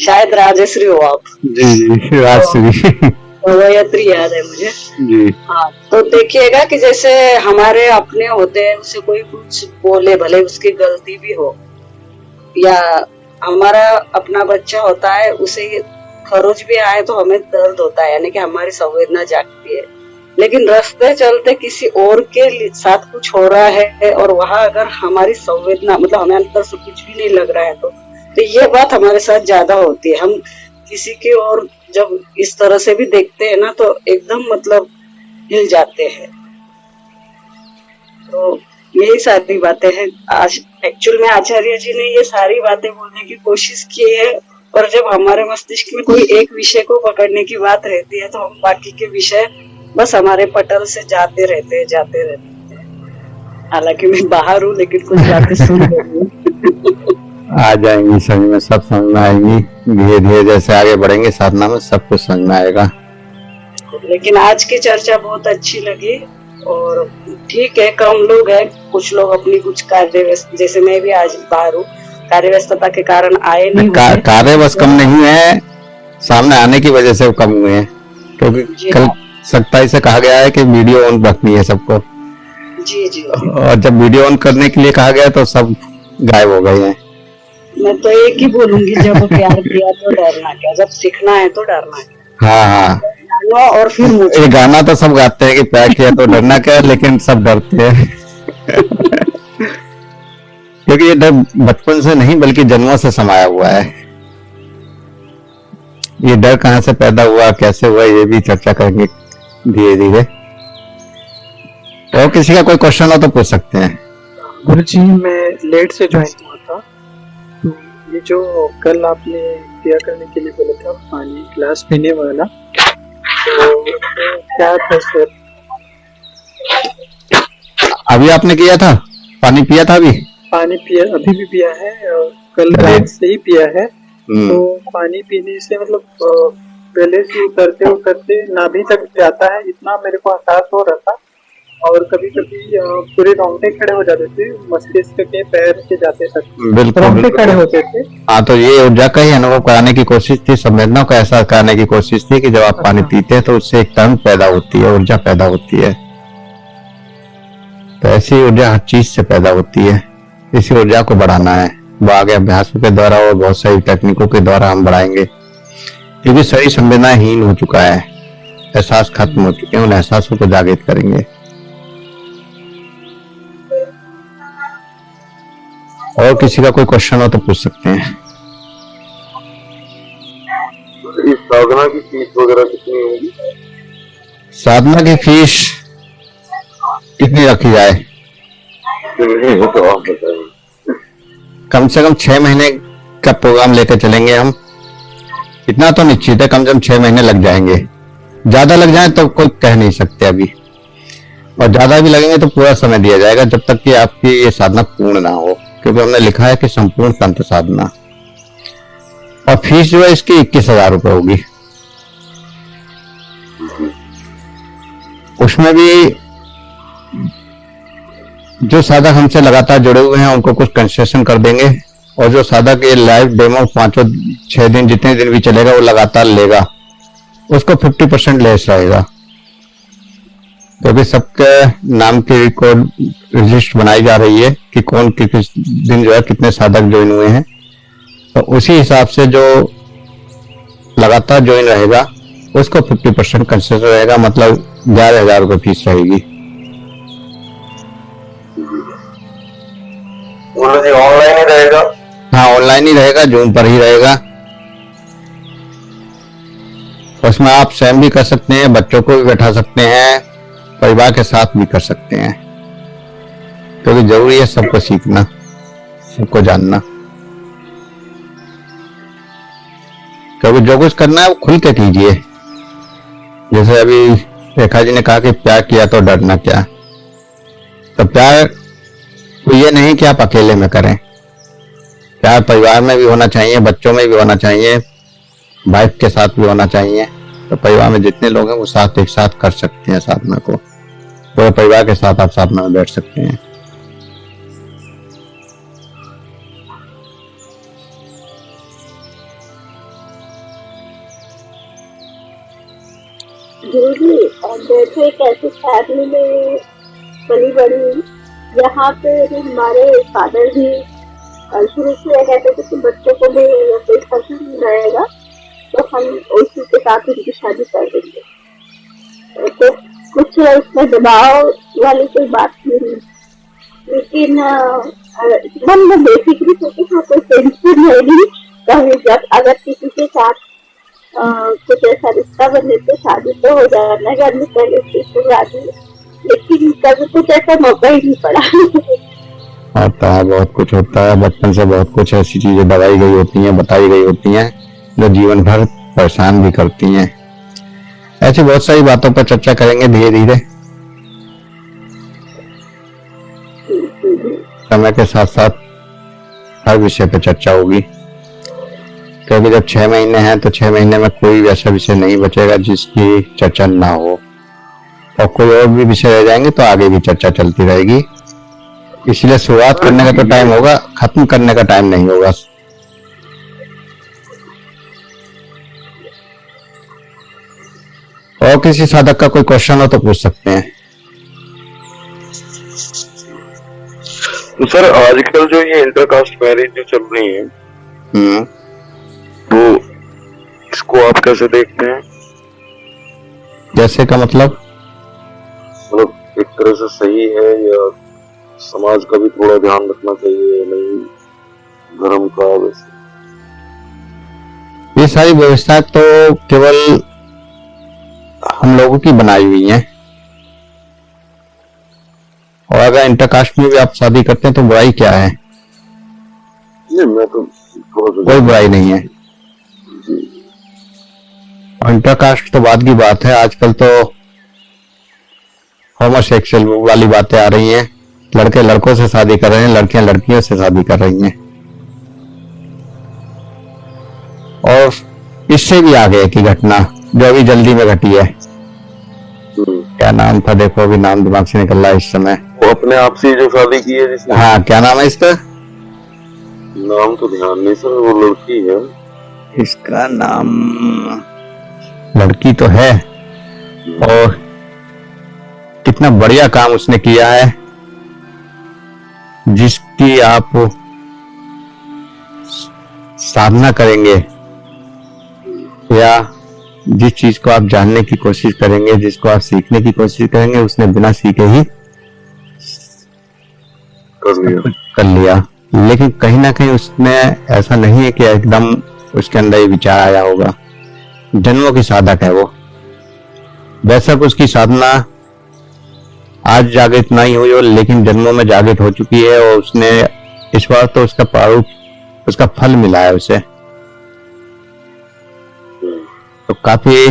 शायद राजश्री हो आप। जी राजश्री कवयित्री याद है मुझे जी। हाँ, तो देखिएगा कि जैसे हमारे अपने होते हैं, उसे कोई कुछ बोले, भले उसकी गलती भी हो, या हमारा अपना बच्चा होता है, उसे खरोच भी आए तो हमें दर्द होता है, यानी कि हमारी संवेदना जागती है। लेकिन रास्ते चलते किसी और के साथ कुछ हो रहा है और वहां अगर हमारी संवेदना, मतलब हमें अंदर से कुछ भी नहीं लग रहा है, तो ये बात हमारे साथ ज्यादा होती है। हम किसी की ओर जब इस तरह से भी देखते हैं ना, तो एकदम मतलब हिल जाते हैं। तो यही सारी बातें हैं। आज एक्चुअल में आचार्य जी ने ये सारी बातें बोलने की कोशिश की है, और जब हमारे मस्तिष्क में कोई एक विषय को पकड़ने की बात रहती है, तो हम बाकी के विषय बस हमारे पटल से जाते रहते हैं। हालांकि मैं बाहर हूँ, लेकिन कुछ बातें सुन रही हूँ। आ जाएंगी समझ में, सब समझ में आएंगी। धीरे धीरे जैसे आगे बढ़ेंगे साधना में, सब कुछ समझ में आएगा। लेकिन आज की चर्चा बहुत अच्छी लगी, और ठीक है, कम लोग हैं, कुछ लोग अपनी कुछ कार्य, जैसे मैं भी आज बाहर हूँ, कार्य व्यस्तता के कारण आए नहीं। कार्य बस कम नहीं है, सामने आने की वजह से वो कम हुए हैं, क्योंकि कल सख्ताई से कहा गया है कि वीडियो ऑन रखनी है सबको। जी जी। और जब वीडियो ऑन करने के लिए कहा गया तो सब गायब हो गए हैं। मैं तो एक ही बोलूंगी, जब प्यार किया तो डरना क्या, जब सीखना है तो डरना है। हाँ। और फिर मुझे ये गाना तो सब गाते हैं कि प्यार किया तो डरना क्या, लेकिन सब डरते हैं। क्योंकि ये डर बचपन से नहीं बल्कि जन्मों से समाया हुआ है। ये डर कहाँ से पैदा हुआ, कैसे हुआ, ये भी चर्चा करेंगे धीरे धीरे। और किसी का कोई क्वेश्चन हो तो पूछ सकते हैं। गुरुजी, मैं लेट से ज्वाइन हुआ था, तो ये जो कल आपने क्रिया करने के लिए बोला था, पानी ग्लास पीने वाला, तो क्या था सर? अभी आपने किया था, पानी पिया था अभी? पानी पिया, अभी भी पिया है, और कल रात से ही पिया है। तो पानी पीने से मतलब पहले से उतरते उतरते नाभि तक जाता है, इतना मेरे को एहसास हो रहा था। और कभी कभी पूरे रोंगटे खड़े हो जाते थे, मस्तिष्क के पैर के जाते तक रोंगटे खड़े होते थे। हाँ, तो ये ऊर्जा का ही अनुभव कराने की कोशिश थी, संवेदनाओं का एहसास कराने की कोशिश थी कि जब आप पानी पीते हैं तो उससे एक तरंग पैदा होती है, ऊर्जा पैदा होती है। तो ऐसी ऊर्जा हर चीज से पैदा होती है। इसी ऊर्जा को बढ़ाना है, वो आगे अभ्यासों के द्वारा और बहुत सारी टेक्निकों के द्वारा हम बढ़ाएंगे, क्योंकि शरीर संवेदनाहीन हो चुका है, एहसास खत्म हो चुके हैं, उन एहसासों को जागृत करेंगे। और किसी का कोई क्वेश्चन हो तो पूछ सकते हैं। इस साधना की फीस वगैरह कितनी होगी? साधना की फीस कितनी रखी जाए? तो आप बताइए। कम से कम 6 महीने का प्रोग्राम लेकर चलेंगे हम। इतना तो निश्चित है, कम से कम 6 महीने लग जाएंगे। ज्यादा लग जाए तो कोई कह नहीं सकते अभी, और ज्यादा भी लगेंगे तो पूरा समय दिया जाएगा, जब तक कि आपकी ये साधना पूर्ण ना हो, क्योंकि हमने लिखा है कि संपूर्ण तंत्र साधना। और फीस जो है इसकी 21,000 रुपए होगी। उसमें भी जो साधक हमसे लगातार जुड़े हुए हैं उनको कुछ कंसेशन कर देंगे, और जो साधक ये लाइव डेमो 5-6 दिन जितने दिन भी चलेगा वो लगातार लेगा, उसको 50% लेस रहेगा, क्योंकि सबके नाम की रिकॉर्ड लिस्ट बनाई जा रही है कि कौन किस दिन जो है कितने साधक ज्वाइन हुए हैं। तो उसी हिसाब से जो लगातार ज्वाइन रहेगा उसको 50% कंसेशन रहेगा, मतलब 11,000 रुपये फीस रहेगी। गुरु जी ऑनलाइन ही रहेगा? हाँ, ऑनलाइन ही रहेगा, जूम पर ही रहेगा। उसमें आप स्वयं भी कर सकते हैं, बच्चों को भी बैठा सकते हैं, परिवार के साथ भी कर सकते हैं, क्योंकि जरूरी है सबको सीखना, सबको जानना। क्योंकि जो कुछ करना है वो खुल के कीजिए। जैसे अभी रेखा जी ने कहा कि प्यार किया तो डरना क्या। तो प्यार तो ये नहीं कि आप अकेले में करें, प्यार परिवार में भी होना चाहिए, बच्चों में भी होना चाहिए, वाइफ के साथ भी होना चाहिए। तो परिवार में जितने लोग हैं वो साथ एक साथ कर सकते हैं साधना को, पूरे परिवार के साथ आप साधना में बैठ सकते हैं। गुरु जी, और जैसे एक ऐसी फैमिली में पली बड़ी जहाँ पे हमारे फादर भी शुरू से कहते थे कि बच्चों को भी कोई पसंद रहेगा तो हम उसी के साथ उनकी शादी कर देंगे। तो कुछ उसमें दबाव वाली कोई बात नहीं, लेकिन मन में बेसिकली सोचे हाँ कोई टेंशन रहेगी कभी जब अगर किसी के साथ कुछ ऐसा रिश्ता बने तो शादी तो हो जाना घर में पहले से तो शादी, लेकिन कभी कुछ ऐसा मौका ही नहीं पड़ा। होता है, बहुत कुछ होता है, बचपन से बहुत कुछ ऐसी चीजें दबाई गई होती हैं, बताई गई होती हैं जो जीवन भर परेशान भी करती हैं। ऐसी बहुत सारी बातों पर चर्चा करेंगे धीरे धीरे, समय के साथ साथ हर विषय पर चर्चा होगी। क्योंकि जब 6 महीने हैं तो 6 महीने में कोई ऐसा विषय नहीं बचेगा जिसकी चर्चा ना हो, और कोई और भी विषय रह जाएंगे तो आगे भी चर्चा चलती रहेगी। इसलिए शुरुआत करने का तो टाइम होगा, खत्म करने का टाइम नहीं होगा। और किसी साधक का कोई क्वेश्चन हो तो पूछ सकते हैं। तो सर आजकल जो ये इंटरकास्ट मैरिज जो चल रही है, तो इसको आप कैसे देखते हैं? जैसे का मतलब एक तरह से सही है या समाज का भी थोड़ा ध्यान रखना चाहिए, नहीं धर्म का? वैसे ये सारी व्यवस्था तो केवल हम लोगों की बनाई हुई है, और अगर इंटरकास्ट में भी आप शादी करते हैं तो बुराई क्या है? नहीं, मैं तो कोई बुराई नहीं है। और इंटरकास्ट तो बाद की बात है, आजकल तो होमोसेक्सुअल वाली बातें आ रही हैं, लड़के लड़कों से शादी कर रहे हैं, लड़कियां लड़कियों से शादी कर रही हैं। और इससे भी आगे की घटना जो अभी जल्दी में घटी है, क्या नाम था, देखो अभी नाम दिमाग से निकल रहा है इस समय। वो अपने आप से जो शादी की है जिसने, हाँ, क्या नाम है इसका? नाम तो ध्यान नहीं सर, वो लड़की है। इसका नाम, लड़की तो है, और कितना बढ़िया काम उसने किया है, जिसकी आप साधना करेंगे या जिस चीज को आप जानने की कोशिश करेंगे, जिसको आप सीखने की कोशिश करेंगे, उसने बिना सीखे ही कर लिया। लेकिन कहीं ना कहीं उसने ऐसा नहीं है कि एकदम उसके अंदर ये विचार आया होगा, जन्मों की साधक है वो। बेशक उसकी साधना आज जागृत नहीं हुई हो, लेकिन जन्मों में जागृत हो चुकी है, और उसने इस बार तो उसका प्रारूप, उसका फल मिला है उसे। तो काफी,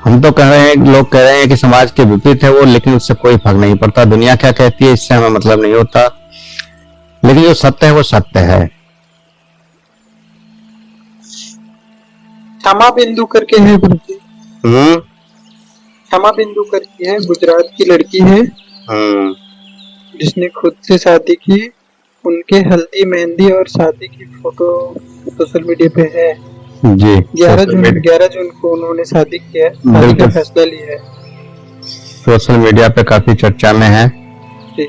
हम तो कह रहे हैं, लोग कह रहे हैं कि समाज के विपरीत है वो, लेकिन उससे कोई फर्क नहीं पड़ता। दुनिया क्या कहती है इससे हमें मतलब नहीं होता, लेकिन जो सत्य है वो सत्य है। क्षमा बिंदु करके है गुरुजी, क्षमा बिंदु करके है, गुजरात की लड़की है जिसने खुद से शादी की। उनके हल्दी मेहंदी और शादी की फोटो सोशल मीडिया पे है जी। 11 जून को उन्होंने शादी किया है, शादी का फैसला लिया है, सोशल मीडिया पे काफी चर्चा में है जी।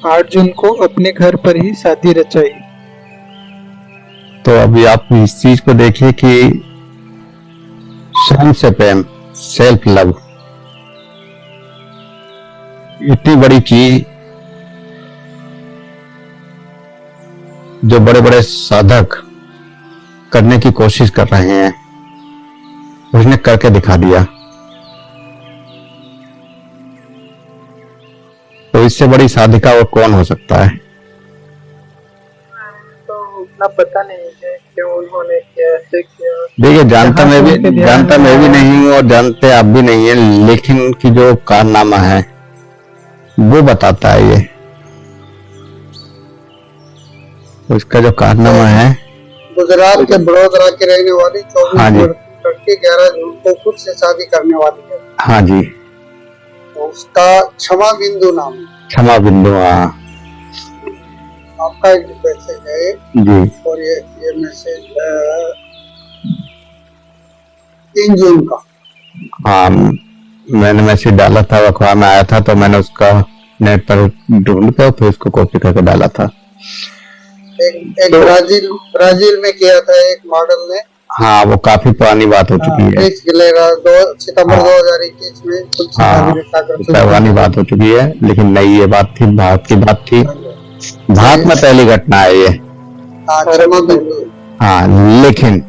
8 जून को अपने घर पर ही शादी रचाई। तो अभी आप इस चीज को देखिए कि स्वयं से प्रेम, सेल्फ लव, इतनी बड़ी चीज जो बड़े बड़े साधक करने की कोशिश कर रहे हैं, उसने करके दिखा दिया। तो इससे बड़ी साधिका और कौन हो सकता है? तो उतना पता नहीं है कि उन्होंने कैसे किया। देखिए, जानता मैं भी नहीं हूँ और जानते आप भी नहीं है, लेकिन उनकी जो कारनामा है वो बताता है। ये उसका जो कारनामा है, गुजरात के बड़ोदरा की रहने वाली 24 हाँ जी। लड़की 11 जून को खुद से शादी करने वाली है। हाँ जी, तो उसका क्षमा बिंदु नाम है। क्षमा बिंदु, हाँ आपका एक मैसेज है जी। और ये मैसेज 3 जून का। हाँ, मैंने मैसेज डाला था, अखबार में आया था, तो मैंने उसका नेट पर ढूंढ कर फिर उसको कॉपी करके डाला था। एक ब्राजील में किया था एक मॉडल ने। हाँ, वो काफी पुरानी बात हो चुकी है। 2 सितंबर 2021 में खुद से हाँ, शादी रखा कर पुरानी बात हो चुकी है, लेकिन नहीं, ये बात थी, भारत की बात थी। भारत में पहली घटना है ये। क्षमा बिंदु। हाँ, लेकिन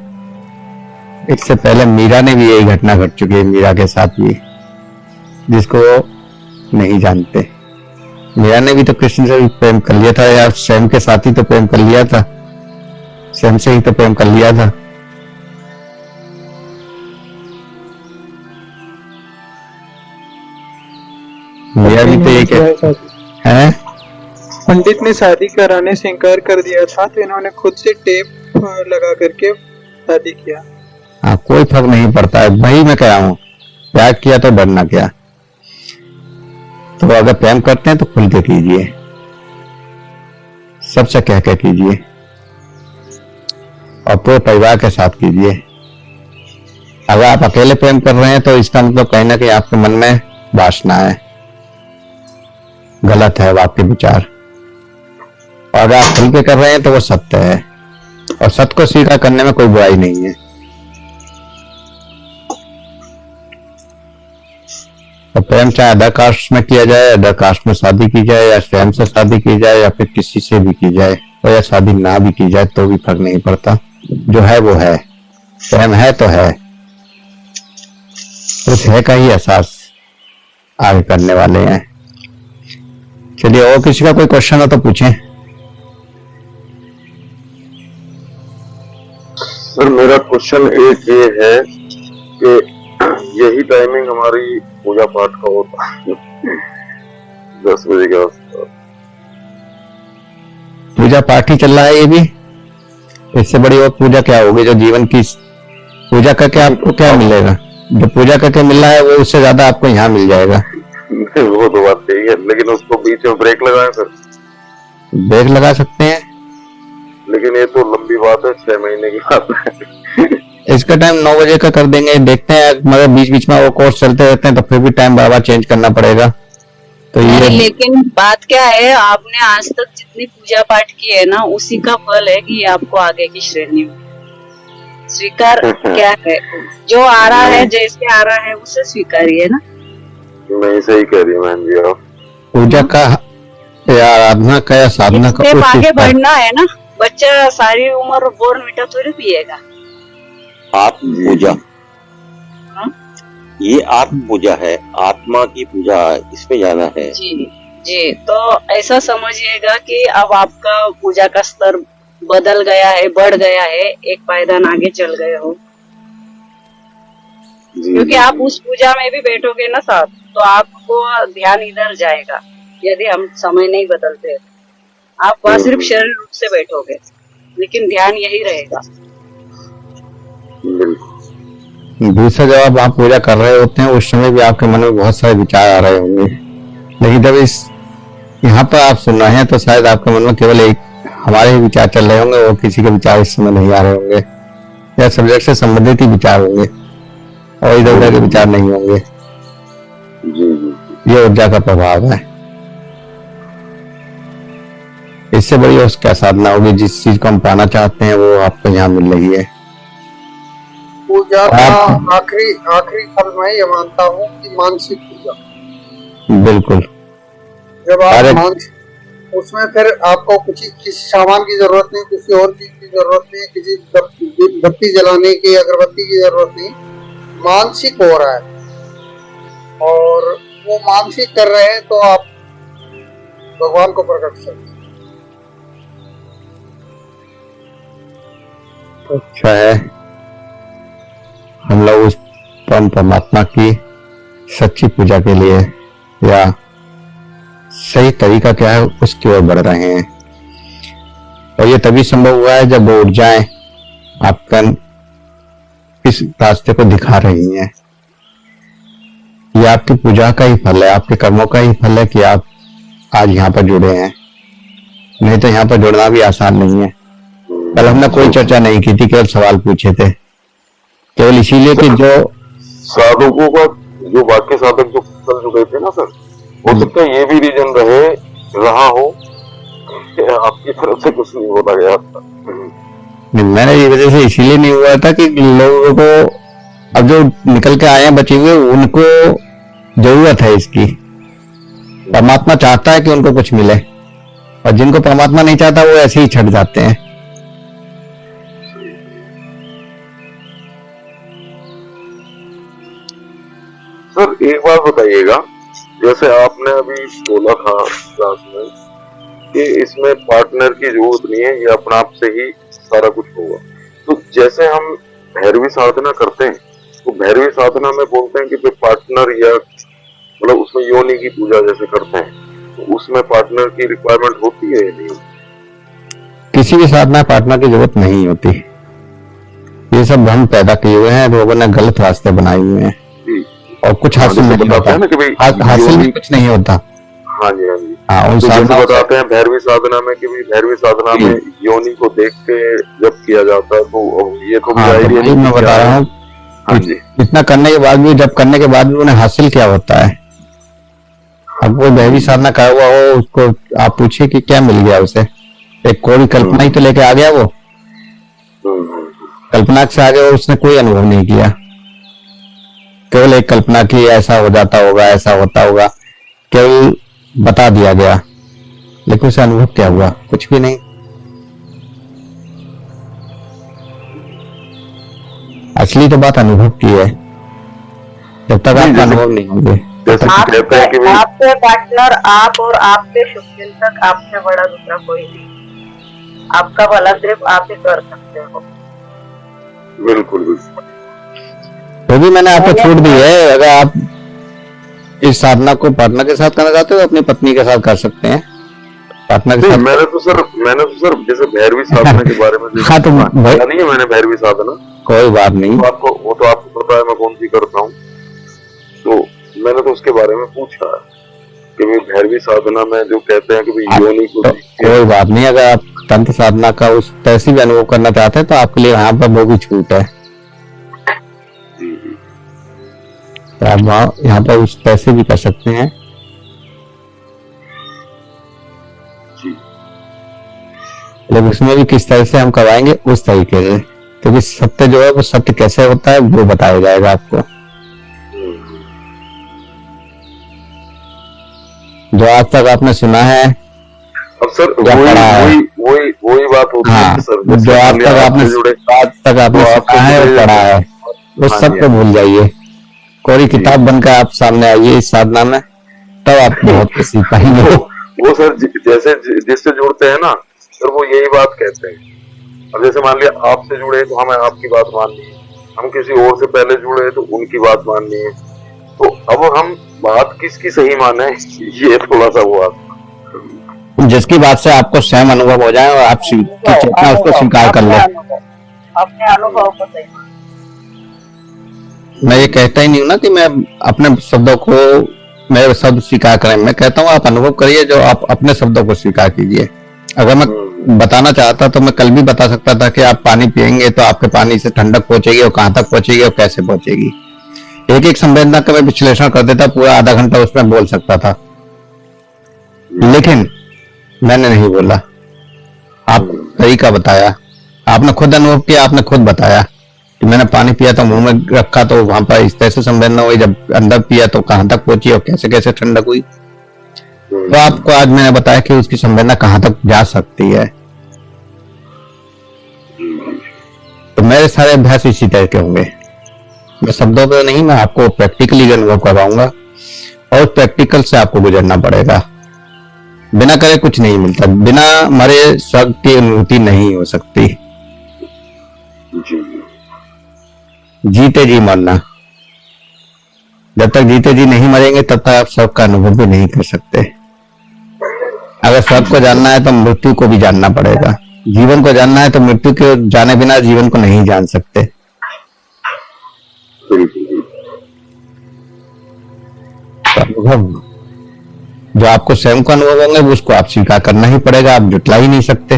इससे पहले मीरा ने भी यही घटना घट चुकी है, मीरा के साथ भी, जिसको वो नहीं जानते। मीरा ने भी तो कृष्ण से भी प्रेम कर लिया था यार, स्वयं के साथ ही तो प्रेम कर लिया था, स्वयं से ही तो प्रेम कर लिया था। मीरा भी तो ये है। पंडित ने शादी कराने से इनकार कर दिया था, तो इन्होंने खुद से टेप लगा करके शादी किया। हाँ, कोई फर्क नहीं पड़ता है, वही मैं कह रहा हूँ, प्यार किया तो डरना क्या। तो अगर प्रेम करते हैं तो खुल के कीजिए, सबसे कह के कीजिए और पूरे परिवार के साथ कीजिए। अगर आप अकेले प्रेम कर रहे हैं तो इसका मतलब कहीं ना कहीं आपके मन में वासना है, गलत है वो आपके विचार। और अगर आप खुल के कर रहे हैं तो वो सत्य है, और सत्य को स्वीकार करने में कोई बुराई नहीं है। तो प्रेम चाहे अदर कास्ट में किया जाए, अदर कास्ट में शादी की जाए, या स्वयं से शादी की जाए, या फिर किसी से भी की जाए, और या शादी ना भी की जाए, तो भी फर्क नहीं पड़ता। जो है वो है, प्रेम है तो है, उस है का ही एहसास आगे करने वाले हैं। चलिए, और किसी का कोई क्वेश्चन हो तो पूछें। सर, मेरा क्वेश्चन एक ये है कि यही टाइमिंग हमारी पूजा पाठ का होता है 10 बजे के आसपास। पूजा पाठ ही चल रहा है ये भी, इससे बड़ी और पूजा क्या होगी? जो जीवन की पूजा करके आपको क्या मिलेगा? जो पूजा करके मिल रहा है वो उससे ज्यादा आपको यहाँ मिल जाएगा। वो तो बात सही है, लेकिन उसको बीच में ब्रेक लगाएं सर। ब्रेक लगा सकते हैं, लेकिन ये तो लंबी बात है, 6 महीने की बात है। इसका टाइम 9 बजे का कर देंगे, देखते हैं। मगर बीच बीच में वो कोर्स चलते रहते हैं तो फिर भी टाइम बार बार चेंज करना पड़ेगा। तो ये लेकिन बात क्या है, आपने आज तक जितनी पूजा पाठ की है ना, उसी का फल है कि आपको आगे की श्रेणी में स्वीकार क्या है। जो आ रहा है, जैसे आ रहा है, उसे स्वीकारिए ना। नहीं, सही कह रही बहन जी आप। पूजा का या आराधना का या साधना का स्टेप उस चीज आगे का- बढ़ना है ना। बच्चा सारी उम्र बोर्नविटा थोड़ी पिएगा। आत्म पूजा, हाँ? ये आत्म पूजा है, आत्मा की पूजा, इसमें जाना है। जी जी, तो ऐसा समझिएगा कि अब आपका पूजा का स्तर बदल गया है, बढ़ गया है, एक पायदान आगे चल गए हो। क्योंकि आप उस पूजा में भी बैठोगे ना साथ, तो आपको ध्यान इधर जाएगा। यदि हम समय नहीं बदलते, आप वहाँ सिर्फ शरीर रूप से बैठोगे, लेकिन ध्यान यही रहेगा। दूसरा, जब आप वहाँ पूजा कर रहे होते हैं उस समय भी आपके मन में बहुत सारे विचार आ रहे होंगे, लेकिन जब इस यहाँ पर आप सुन रहे हैं तो शायद आपके मन में केवल एक हमारे ही विचार चल रहे होंगे, और किसी के विचार इस समय नहीं आ रहे होंगे, या सब्जेक्ट से संबंधित ही विचार होंगे और इधर उधर के विचार नहीं होंगे। ये ऊर्जा का प्रभाव है। इससे बड़ी और क्या साधना होगी? जिस चीज को हम पाना चाहते हैं वो आपको यहाँ मिल रही है। पूजा का आखिरी फल मैं ये मानता हूँ कि मानसिक पूजा। बिल्कुल। जब आप उसमें फिर आपको किसी सामान की जरूरत नहीं, किसी और चीज की जरूरत नहीं, किसी बत्ती जलाने की, अगरबत्ती की जरूरत नहीं। मानसिक हो रहा है और वो मानसिक कर रहे हैं तो आप भगवान को प्रकट सकते हैं। अच्छा है, हम लोग उस परमात्मा की सच्ची पूजा के लिए या सही तरीका क्या है उसकी ओर बढ़ रहे हैं, और ये तभी संभव हुआ है जब वो ऊर्जाएं आपका इस रास्ते को दिखा रही हैं। ये आपकी पूजा का ही फल है, आपके कर्मों का ही फल है कि आप आज यहाँ पर जुड़े हैं, नहीं तो यहाँ पर जुड़ना भी आसान नहीं है। कल हमने कोई चर्चा नहीं की थी, केवल सवाल पूछे थे, केवल इसीलिए कि जो साधकों का जो बाकी साधक जो कल जो गए थे ना सर, हो सकता है ये भी रीजन रहा हो कि आपकी तरफ से कुछ नहीं बोला गया था। मैंने ये वजह से इसीलिए नहीं हुआ था कि लोगों को अब जो निकल के आए हैं बचे हुए, उनको जरूरत है इसकी। परमात्मा चाहता है कि उनको कुछ मिले, और जिनको परमात्मा नहीं चाहता वो ऐसे ही छट जाते हैं। सर एक बात बताइएगा, जैसे आपने अभी बोला था क्लास में कि इसमें पार्टनर की जरूरत नहीं है, ये अपने आप से ही सारा कुछ होगा। तो जैसे हम भैरवी साधना करते हैं तो भैरवी साधना में बोलते हैं कि फिर पार्टनर या मतलब उसमें योनि की पूजा जैसे करते हैं, तो उसमें पार्टनर की रिक्वायरमेंट होती है या नहीं? किसी भी साधना पार्टनर की जरूरत नहीं होती। ये सब हम पैदा किए हुए हैं, लोगों ने गलत रास्ते बनाए हुए हैं और कुछ हासिल नहीं होता है ना कि भाई हासिल भी कुछ नहीं होता। हाँ जी हाँ जी। हाँ, उन तो जैसे साधनाओं बताते हैं भैरवी साधना में कि भैरवी साधना में योनि को देख के जब किया जाता है तो ये तो हाँ, तो मैं बता रहा हूँ। हाँ जी। इतना करने के बाद भी, जब करने के बाद भी उन्हें हासिल क्या होता है? अब वो भैरवी साधना करा हुआ हो, उसको आप पूछिए कि क्या मिल गया उसे? एक कोई कल्पना ही तो लेके आ गया, वो कल्पना से आगे उसने कोई अनुभव नहीं किया, केवल एक कल्पना की ऐसा हो जाता होगा, ऐसा होता होगा, केवल बता दिया गया, लेकिन उसे अनुभव क्या हुआ? कुछ भी नहीं। असली तो बात अनुभव की है। जब तक आपका अनुभव नहीं होंगे, आपके पार्टनर आप और आपके शुभचिंतक, आपसे बड़ा दूसरा कोई नहीं। आपका भला सिर्फ आप ही कर सकते हो। बिल्कुल बिल्कुल। तो भी मैंने आपको छूट दी है, अगर आप इस साधना को पार्टनर के साथ करना चाहते हो अपनी पत्नी के साथ कर सकते हैं। पार्टनर के साथ मैंने तो सर जैसे भैरवी साधना के बारे में हाँ, तो नहीं है मैंने भैरवी साधना, कोई बात नहीं, तो आपको पता है मैं कौन सी करता हूँ, तो मैंने तो उसके बारे में पूछा कि भाई भैरवी साधना में जो कहते हैं कि भाई योनि को कोई बात नहीं। अगर आप तंत्र साधना का उस तैसी भी अनुभव करना चाहते हैं तो आपके लिए यहाँ पर वो भी छूट है। तो आप यहाँ पर उस पैसे भी कर सकते हैं। लेकिन उसमें भी किस तरह से हम करवाएंगे उस तरीके से, क्योंकि सत्य जो है वो सत्य कैसे होता है वो बताया जाएगा आपको। जो आज तक आपने सुना है, अब सर वही बात होती है सर, जो आज तक आपने सुना है और पढ़ा है वो सब को भूल जाइए। कोई किताब बनकर आप सामने आइए इस साधना में, तब आप बहुत कुछ सीख पाएंगे। वो सर जैसे जिससे जुड़ते हैं ना सर, वो यही बात कहते हैं। अब जैसे मान लिया आपसे जुड़े तो हमें आपकी बात माननी है, हम किसी और से पहले जुड़े तो उनकी बात माननी है, तो अब हम बात किसकी सही माने, ये थोड़ा सा वो जिसकी बात से आपको स्वयं अनुभव हो जाए और आप चेतना उसको स्वीकार कर लो। अपने अनुभव को सही। मैं ये कहता ही नहीं हूँ ना कि मैं अपने शब्दों को मेरे शब्द स्वीकार करें, मैं कहता हूँ आप अनुभव करिए, जो आप अपने शब्दों को स्वीकार कीजिए। अगर मैं बताना चाहता तो मैं कल भी बता सकता था कि आप पानी पिएंगे तो आपके पानी से ठंडक पहुंचेगी, और कहां तक पहुंचेगी और कैसे पहुंचेगी। एक एक संवेदना का मैं विश्लेषण कर देता, पूरा आधा घंटा उसमें बोल सकता था, लेकिन मैंने नहीं बोला। आप तरीका बताया, आपने खुद अनुभव किया, आपने खुद बताया कि मैंने पानी पिया तो मुंह में रखा तो वहां पर इस तरह से संवेदना हुई, जब अंदर पिया तो कहां तक पहुंची और कैसे कैसे ठंडक हुई। तो आपको आज मैंने बताया कि उसकी संवेदना कहाँ तक जा सकती है। तो मेरे सारे अभ्यास इसी तरह के होंगे। मैं शब्दों पे नहीं, मैं आपको प्रैक्टिकली अनुभव करवाऊंगा और प्रैक्टिकल से आपको गुजरना पड़ेगा। बिना करे कुछ नहीं मिलता, बिना मरे स्वर्ग की अनुभूति नहीं हो सकती। जीते जी मरना, जब तक जीते जी नहीं मरेंगे तब तक आप स्वर्ग का अनुभव भी नहीं कर सकते। अगर स्वर्ग को जानना है तो मृत्यु को भी जानना पड़ेगा। जीवन को जानना है तो मृत्यु के जाने बिना जीवन को नहीं जान सकते। तो अनुभव जो आपको स्वयं को अनुभव होंगे वो उसको आप स्वीकार करना ही पड़ेगा, आप जुटला ही नहीं सकते।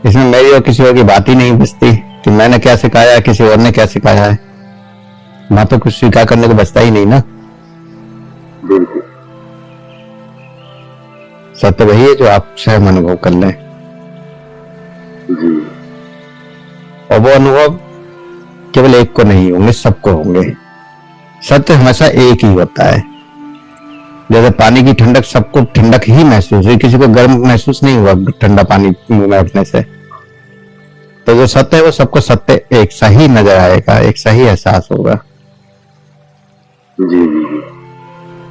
इसमें मेरी और किसी और की बात ही नहीं बचती कि मैंने क्या सिखाया है, किसी और ने क्या सिखाया है। वहां पे कुछ स्वीकार करने को बचता ही नहीं ना। सत्य वही है जो आप स्वयं अनुभव कर लें, और वो अनुभव केवल एक को नहीं होंगे, सबको होंगे। सत्य हमेशा एक ही होता है। जैसे पानी की ठंडक, सबको ठंडक ही महसूस हुई, किसी को गर्म महसूस नहीं हुआ ठंडा पानी मुंह में उठने से। तो जो सत्य है वो सबको सत्य एक सा ही नजर आएगा, एक सा ही एहसास होगा।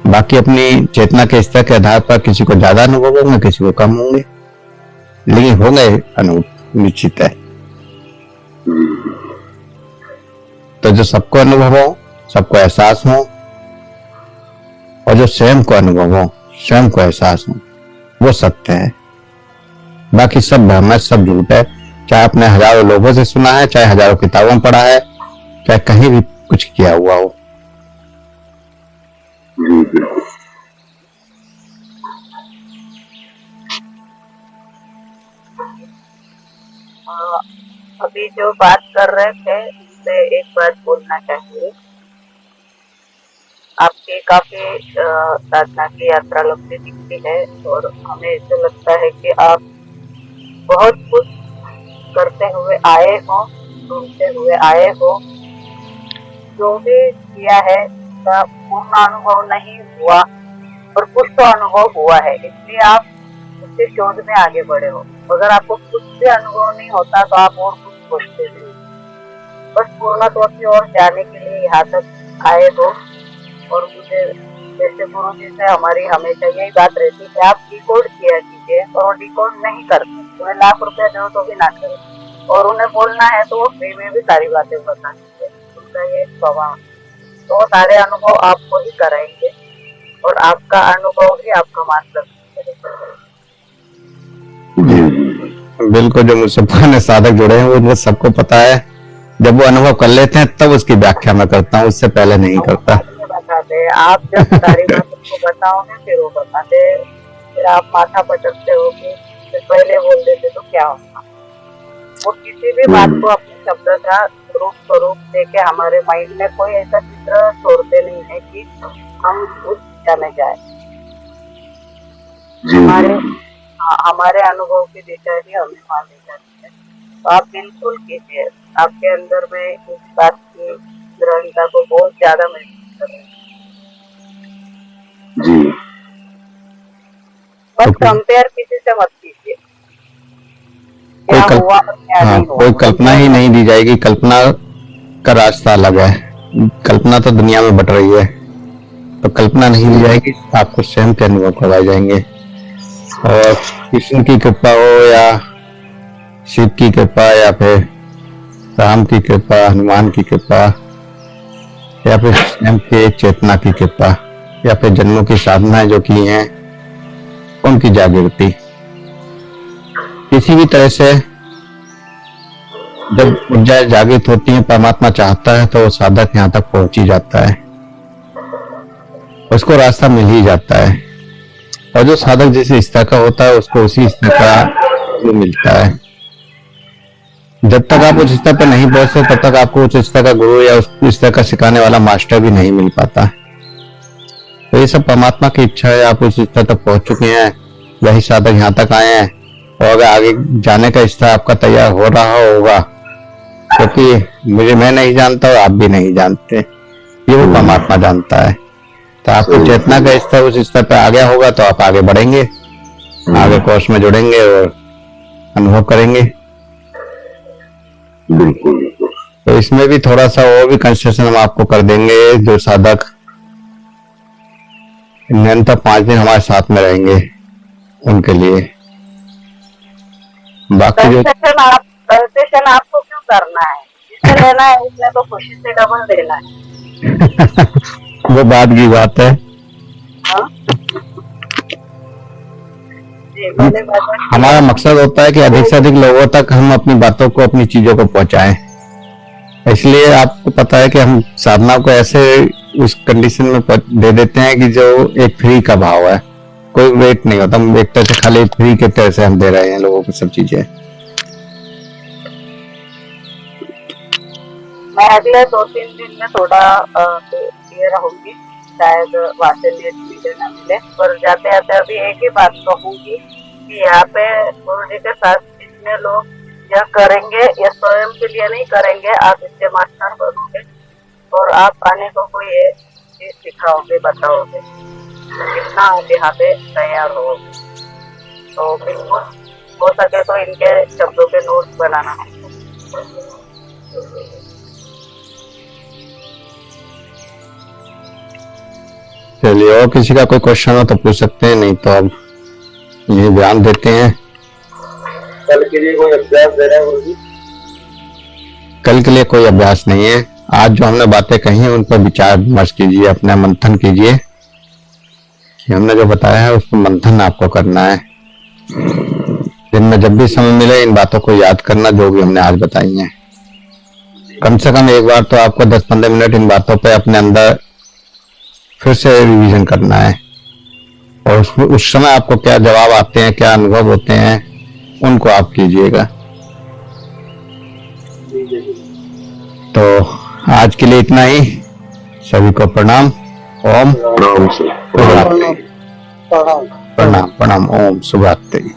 बाकी अपनी चेतना के स्तर के आधार पर किसी को ज्यादा अनुभव होंगे, किसी को कम होंगे, लेकिन होंगे अनुभव निश्चित है। तो जो सबको अनुभव हो, सबको एहसास हो, और जो स्वयं को अनुभव हो, स्वयं को एहसास हो, वो सत्य है। बाकी सब भ्रम है, सब झूठ है। चाहे आपने हजारों लोगों से सुना है, चाहे हजारों किताबों में पढ़ा है, चाहे कहीं भी कुछ किया हुआ हो। अभी जो बात कर रहे थे उससे एक बात बोलना चाहिए। आपकी काफी साधना की यात्रा लंबी दिखती है और हमें ऐसा लगता है कि आप बहुत कुछ करते हुए आए हो, सुनते हुए आए हो। जो भी किया है उसका पूर्ण अनुभव नहीं हुआ और कुछ तो अनुभव हुआ है, इसलिए आप उसके शोध में आगे बढ़े हो। अगर आपको कुछ भी अनुभव नहीं होता तो आप और कुछ सोचते नहीं, बस पूर्णत्व की ओर जाने के लिए यहाँ तक आए हो। और मुझे जैसे गुरु जी से हमारी हमेशा यही बात रहती है कि आप डिकोड किया कीजिए, और वो डिकोड नहीं करते। उन्हें लाख रुपया दो तो भी ना करें, और उन्हें बोलना है तो वो फ्री में भी सारी बातें बता देंगे। उनका ये स्वभाव, तो सारे अनुभव आपको ही कराएंगे और आपका अनुभव ही आपका मार्गदर्शन करेगा। बिल्कुल, जो मुझसे पुराने साधक जुड़े हैं वो सबको पता है। जब वो अनुभव कर लेते हैं तब उसकी व्याख्या मैं करता हूँ, उससे पहले नहीं करता। बताते आप जब सारी बात उनको बताओगे फिर वो बताते, फिर आप माथा पटकते हो कि पहले बोल देते तो क्या होगा। वो किसी भी बात को अपने शब्द का रूप स्वरूप देके हमारे माइंड में कोई ऐसा चित्र छोड़ते नहीं है कि हम उस दिशा में जाए। हमारे अनुभव की दिशा ही हमें वहां ले जाती है। तो आप बिल्कुल कीजिए, आपके अंदर में इस बात की दृढ़ता को बहुत ज्यादा महसूस करें। बस कंपेयर किसी से मत कीजिए, क्या हुआ और क्या नहीं हुआ। कोई कल्पना ही नहीं दी जाएगी। कल्पना का रास्ता अलग है। कल्पना तो दुनिया में बट रही है, तो कल्पना नहीं दी जाएगी, आपको स्वयं के अनुभव करवाए जाएंगे। और कृष्ण की कृपा हो या शिव की कृपा या फिर राम की कृपा, हनुमान की कृपा, या फिर स्वयं के चेतना की कृपा, या फिर जन्मों की साधनाएं जो की हैं उनकी जागृति, किसी भी तरह से जब ऊर्जा जागृत होती है, परमात्मा चाहता है तो वो साधक यहाँ तक पहुंच ही जाता है, उसको रास्ता मिल ही जाता है। और जो साधक जिस स्तर का होता है उसको उसी स्तर का वो मिलता है। जब तक आप उस स्तर पर नहीं पहुंचते तब तक आपको उस स्तर का गुरु या उस स्तर का सिखाने वाला मास्टर भी नहीं मिल पाता। तो ये सब परमात्मा की इच्छा है। आप उस स्तर तक पहुंच चुके हैं, वही साधक यहाँ तक आए हैं, और अगर आगे जाने का स्तर आपका तैयार हो रहा होगा, क्योंकि मैं नहीं जानता और आप भी नहीं जानते, ये वो परमात्मा जानता है। तो आपको चेतना का स्तर उस स्तर पे आ गया होगा तो आप आगे बढ़ेंगे, आगे कोर्स में जुड़ेंगे और अनुभव करेंगे। बिल्कुल बिल्कुल। तो इसमें भी थोड़ा सा और भी कंसेशन हम आपको कर देंगे। जो साधक निरंतर 5 दिन हमारे साथ में रहेंगे उनके लिए, बाकी जो कंसेशन आपको क्यों करना है? जिससे लेना है उसने तो खुशी से डबल देना है। वो बाद की बात है। हाँ? जी, मैंने बात हमारा मकसद होता है कि अधिक से अधिक लोगों तक हम अपनी बातों को, अपनी चीजों को पहुंचाएं। इसलिए आपको पता है कि हम साधना को ऐसे उस कंडीशन में दे देते हैं कि जो एक फ्री का भाव है, कोई वेट नहीं होता। हम एक तरह से खाली फ्री के तरह से हम दे रहे हैं लोगों को सब चीजें। मैं अगले 2-3 दिन में थोड़ा ये रहूंगी, शायद वासे नेट मिले न मिले, पर जाते जाते अभी एक ही बात कहूंगी कि यहाँ पे गुरु जी के साथ जितने लोग यह करेंगे, यह स्वयं के लिए नहीं करेंगे, आप इसके मास्टर बनोगे और आप आने को ये चीज सिखाओगे, बताओगे, कितना आप यहाँ पे तैयार होगे। तो बिल्कुल हो सके तो इनके शब्दों के नोट्स बनाना। चलिए, और किसी का कोई क्वेश्चन हो तो पूछ सकते हैं, नहीं तो अब ये ध्यान देते हैं। कल के लिए कोई अभ्यास दे रहे हैं गुरु जी? कल के लिए कोई अभ्यास नहीं है। आज जो हमने बातें कही हैं उन पर विचार विमर्श कीजिए, अपना मंथन कीजिए कि हमने जो बताया है उसको मंथन आपको करना है। दिन में जब भी समय मिले इन बातों को याद करना, जो भी हमने आज बताई हैं। कम से कम एक बार तो आपको 10-15 मिनट इन बातों पे अपने अंदर फिर से रिवीजन करना है, और उस समय आपको क्या जवाब आते हैं, क्या अनुभव होते हैं, उनको आप कीजिएगा। तो आज के लिए इतना ही। सभी को प्रणाम। ओम प्रणाम से प्रणाम प्रणाम। ओम शुभ रात्रि।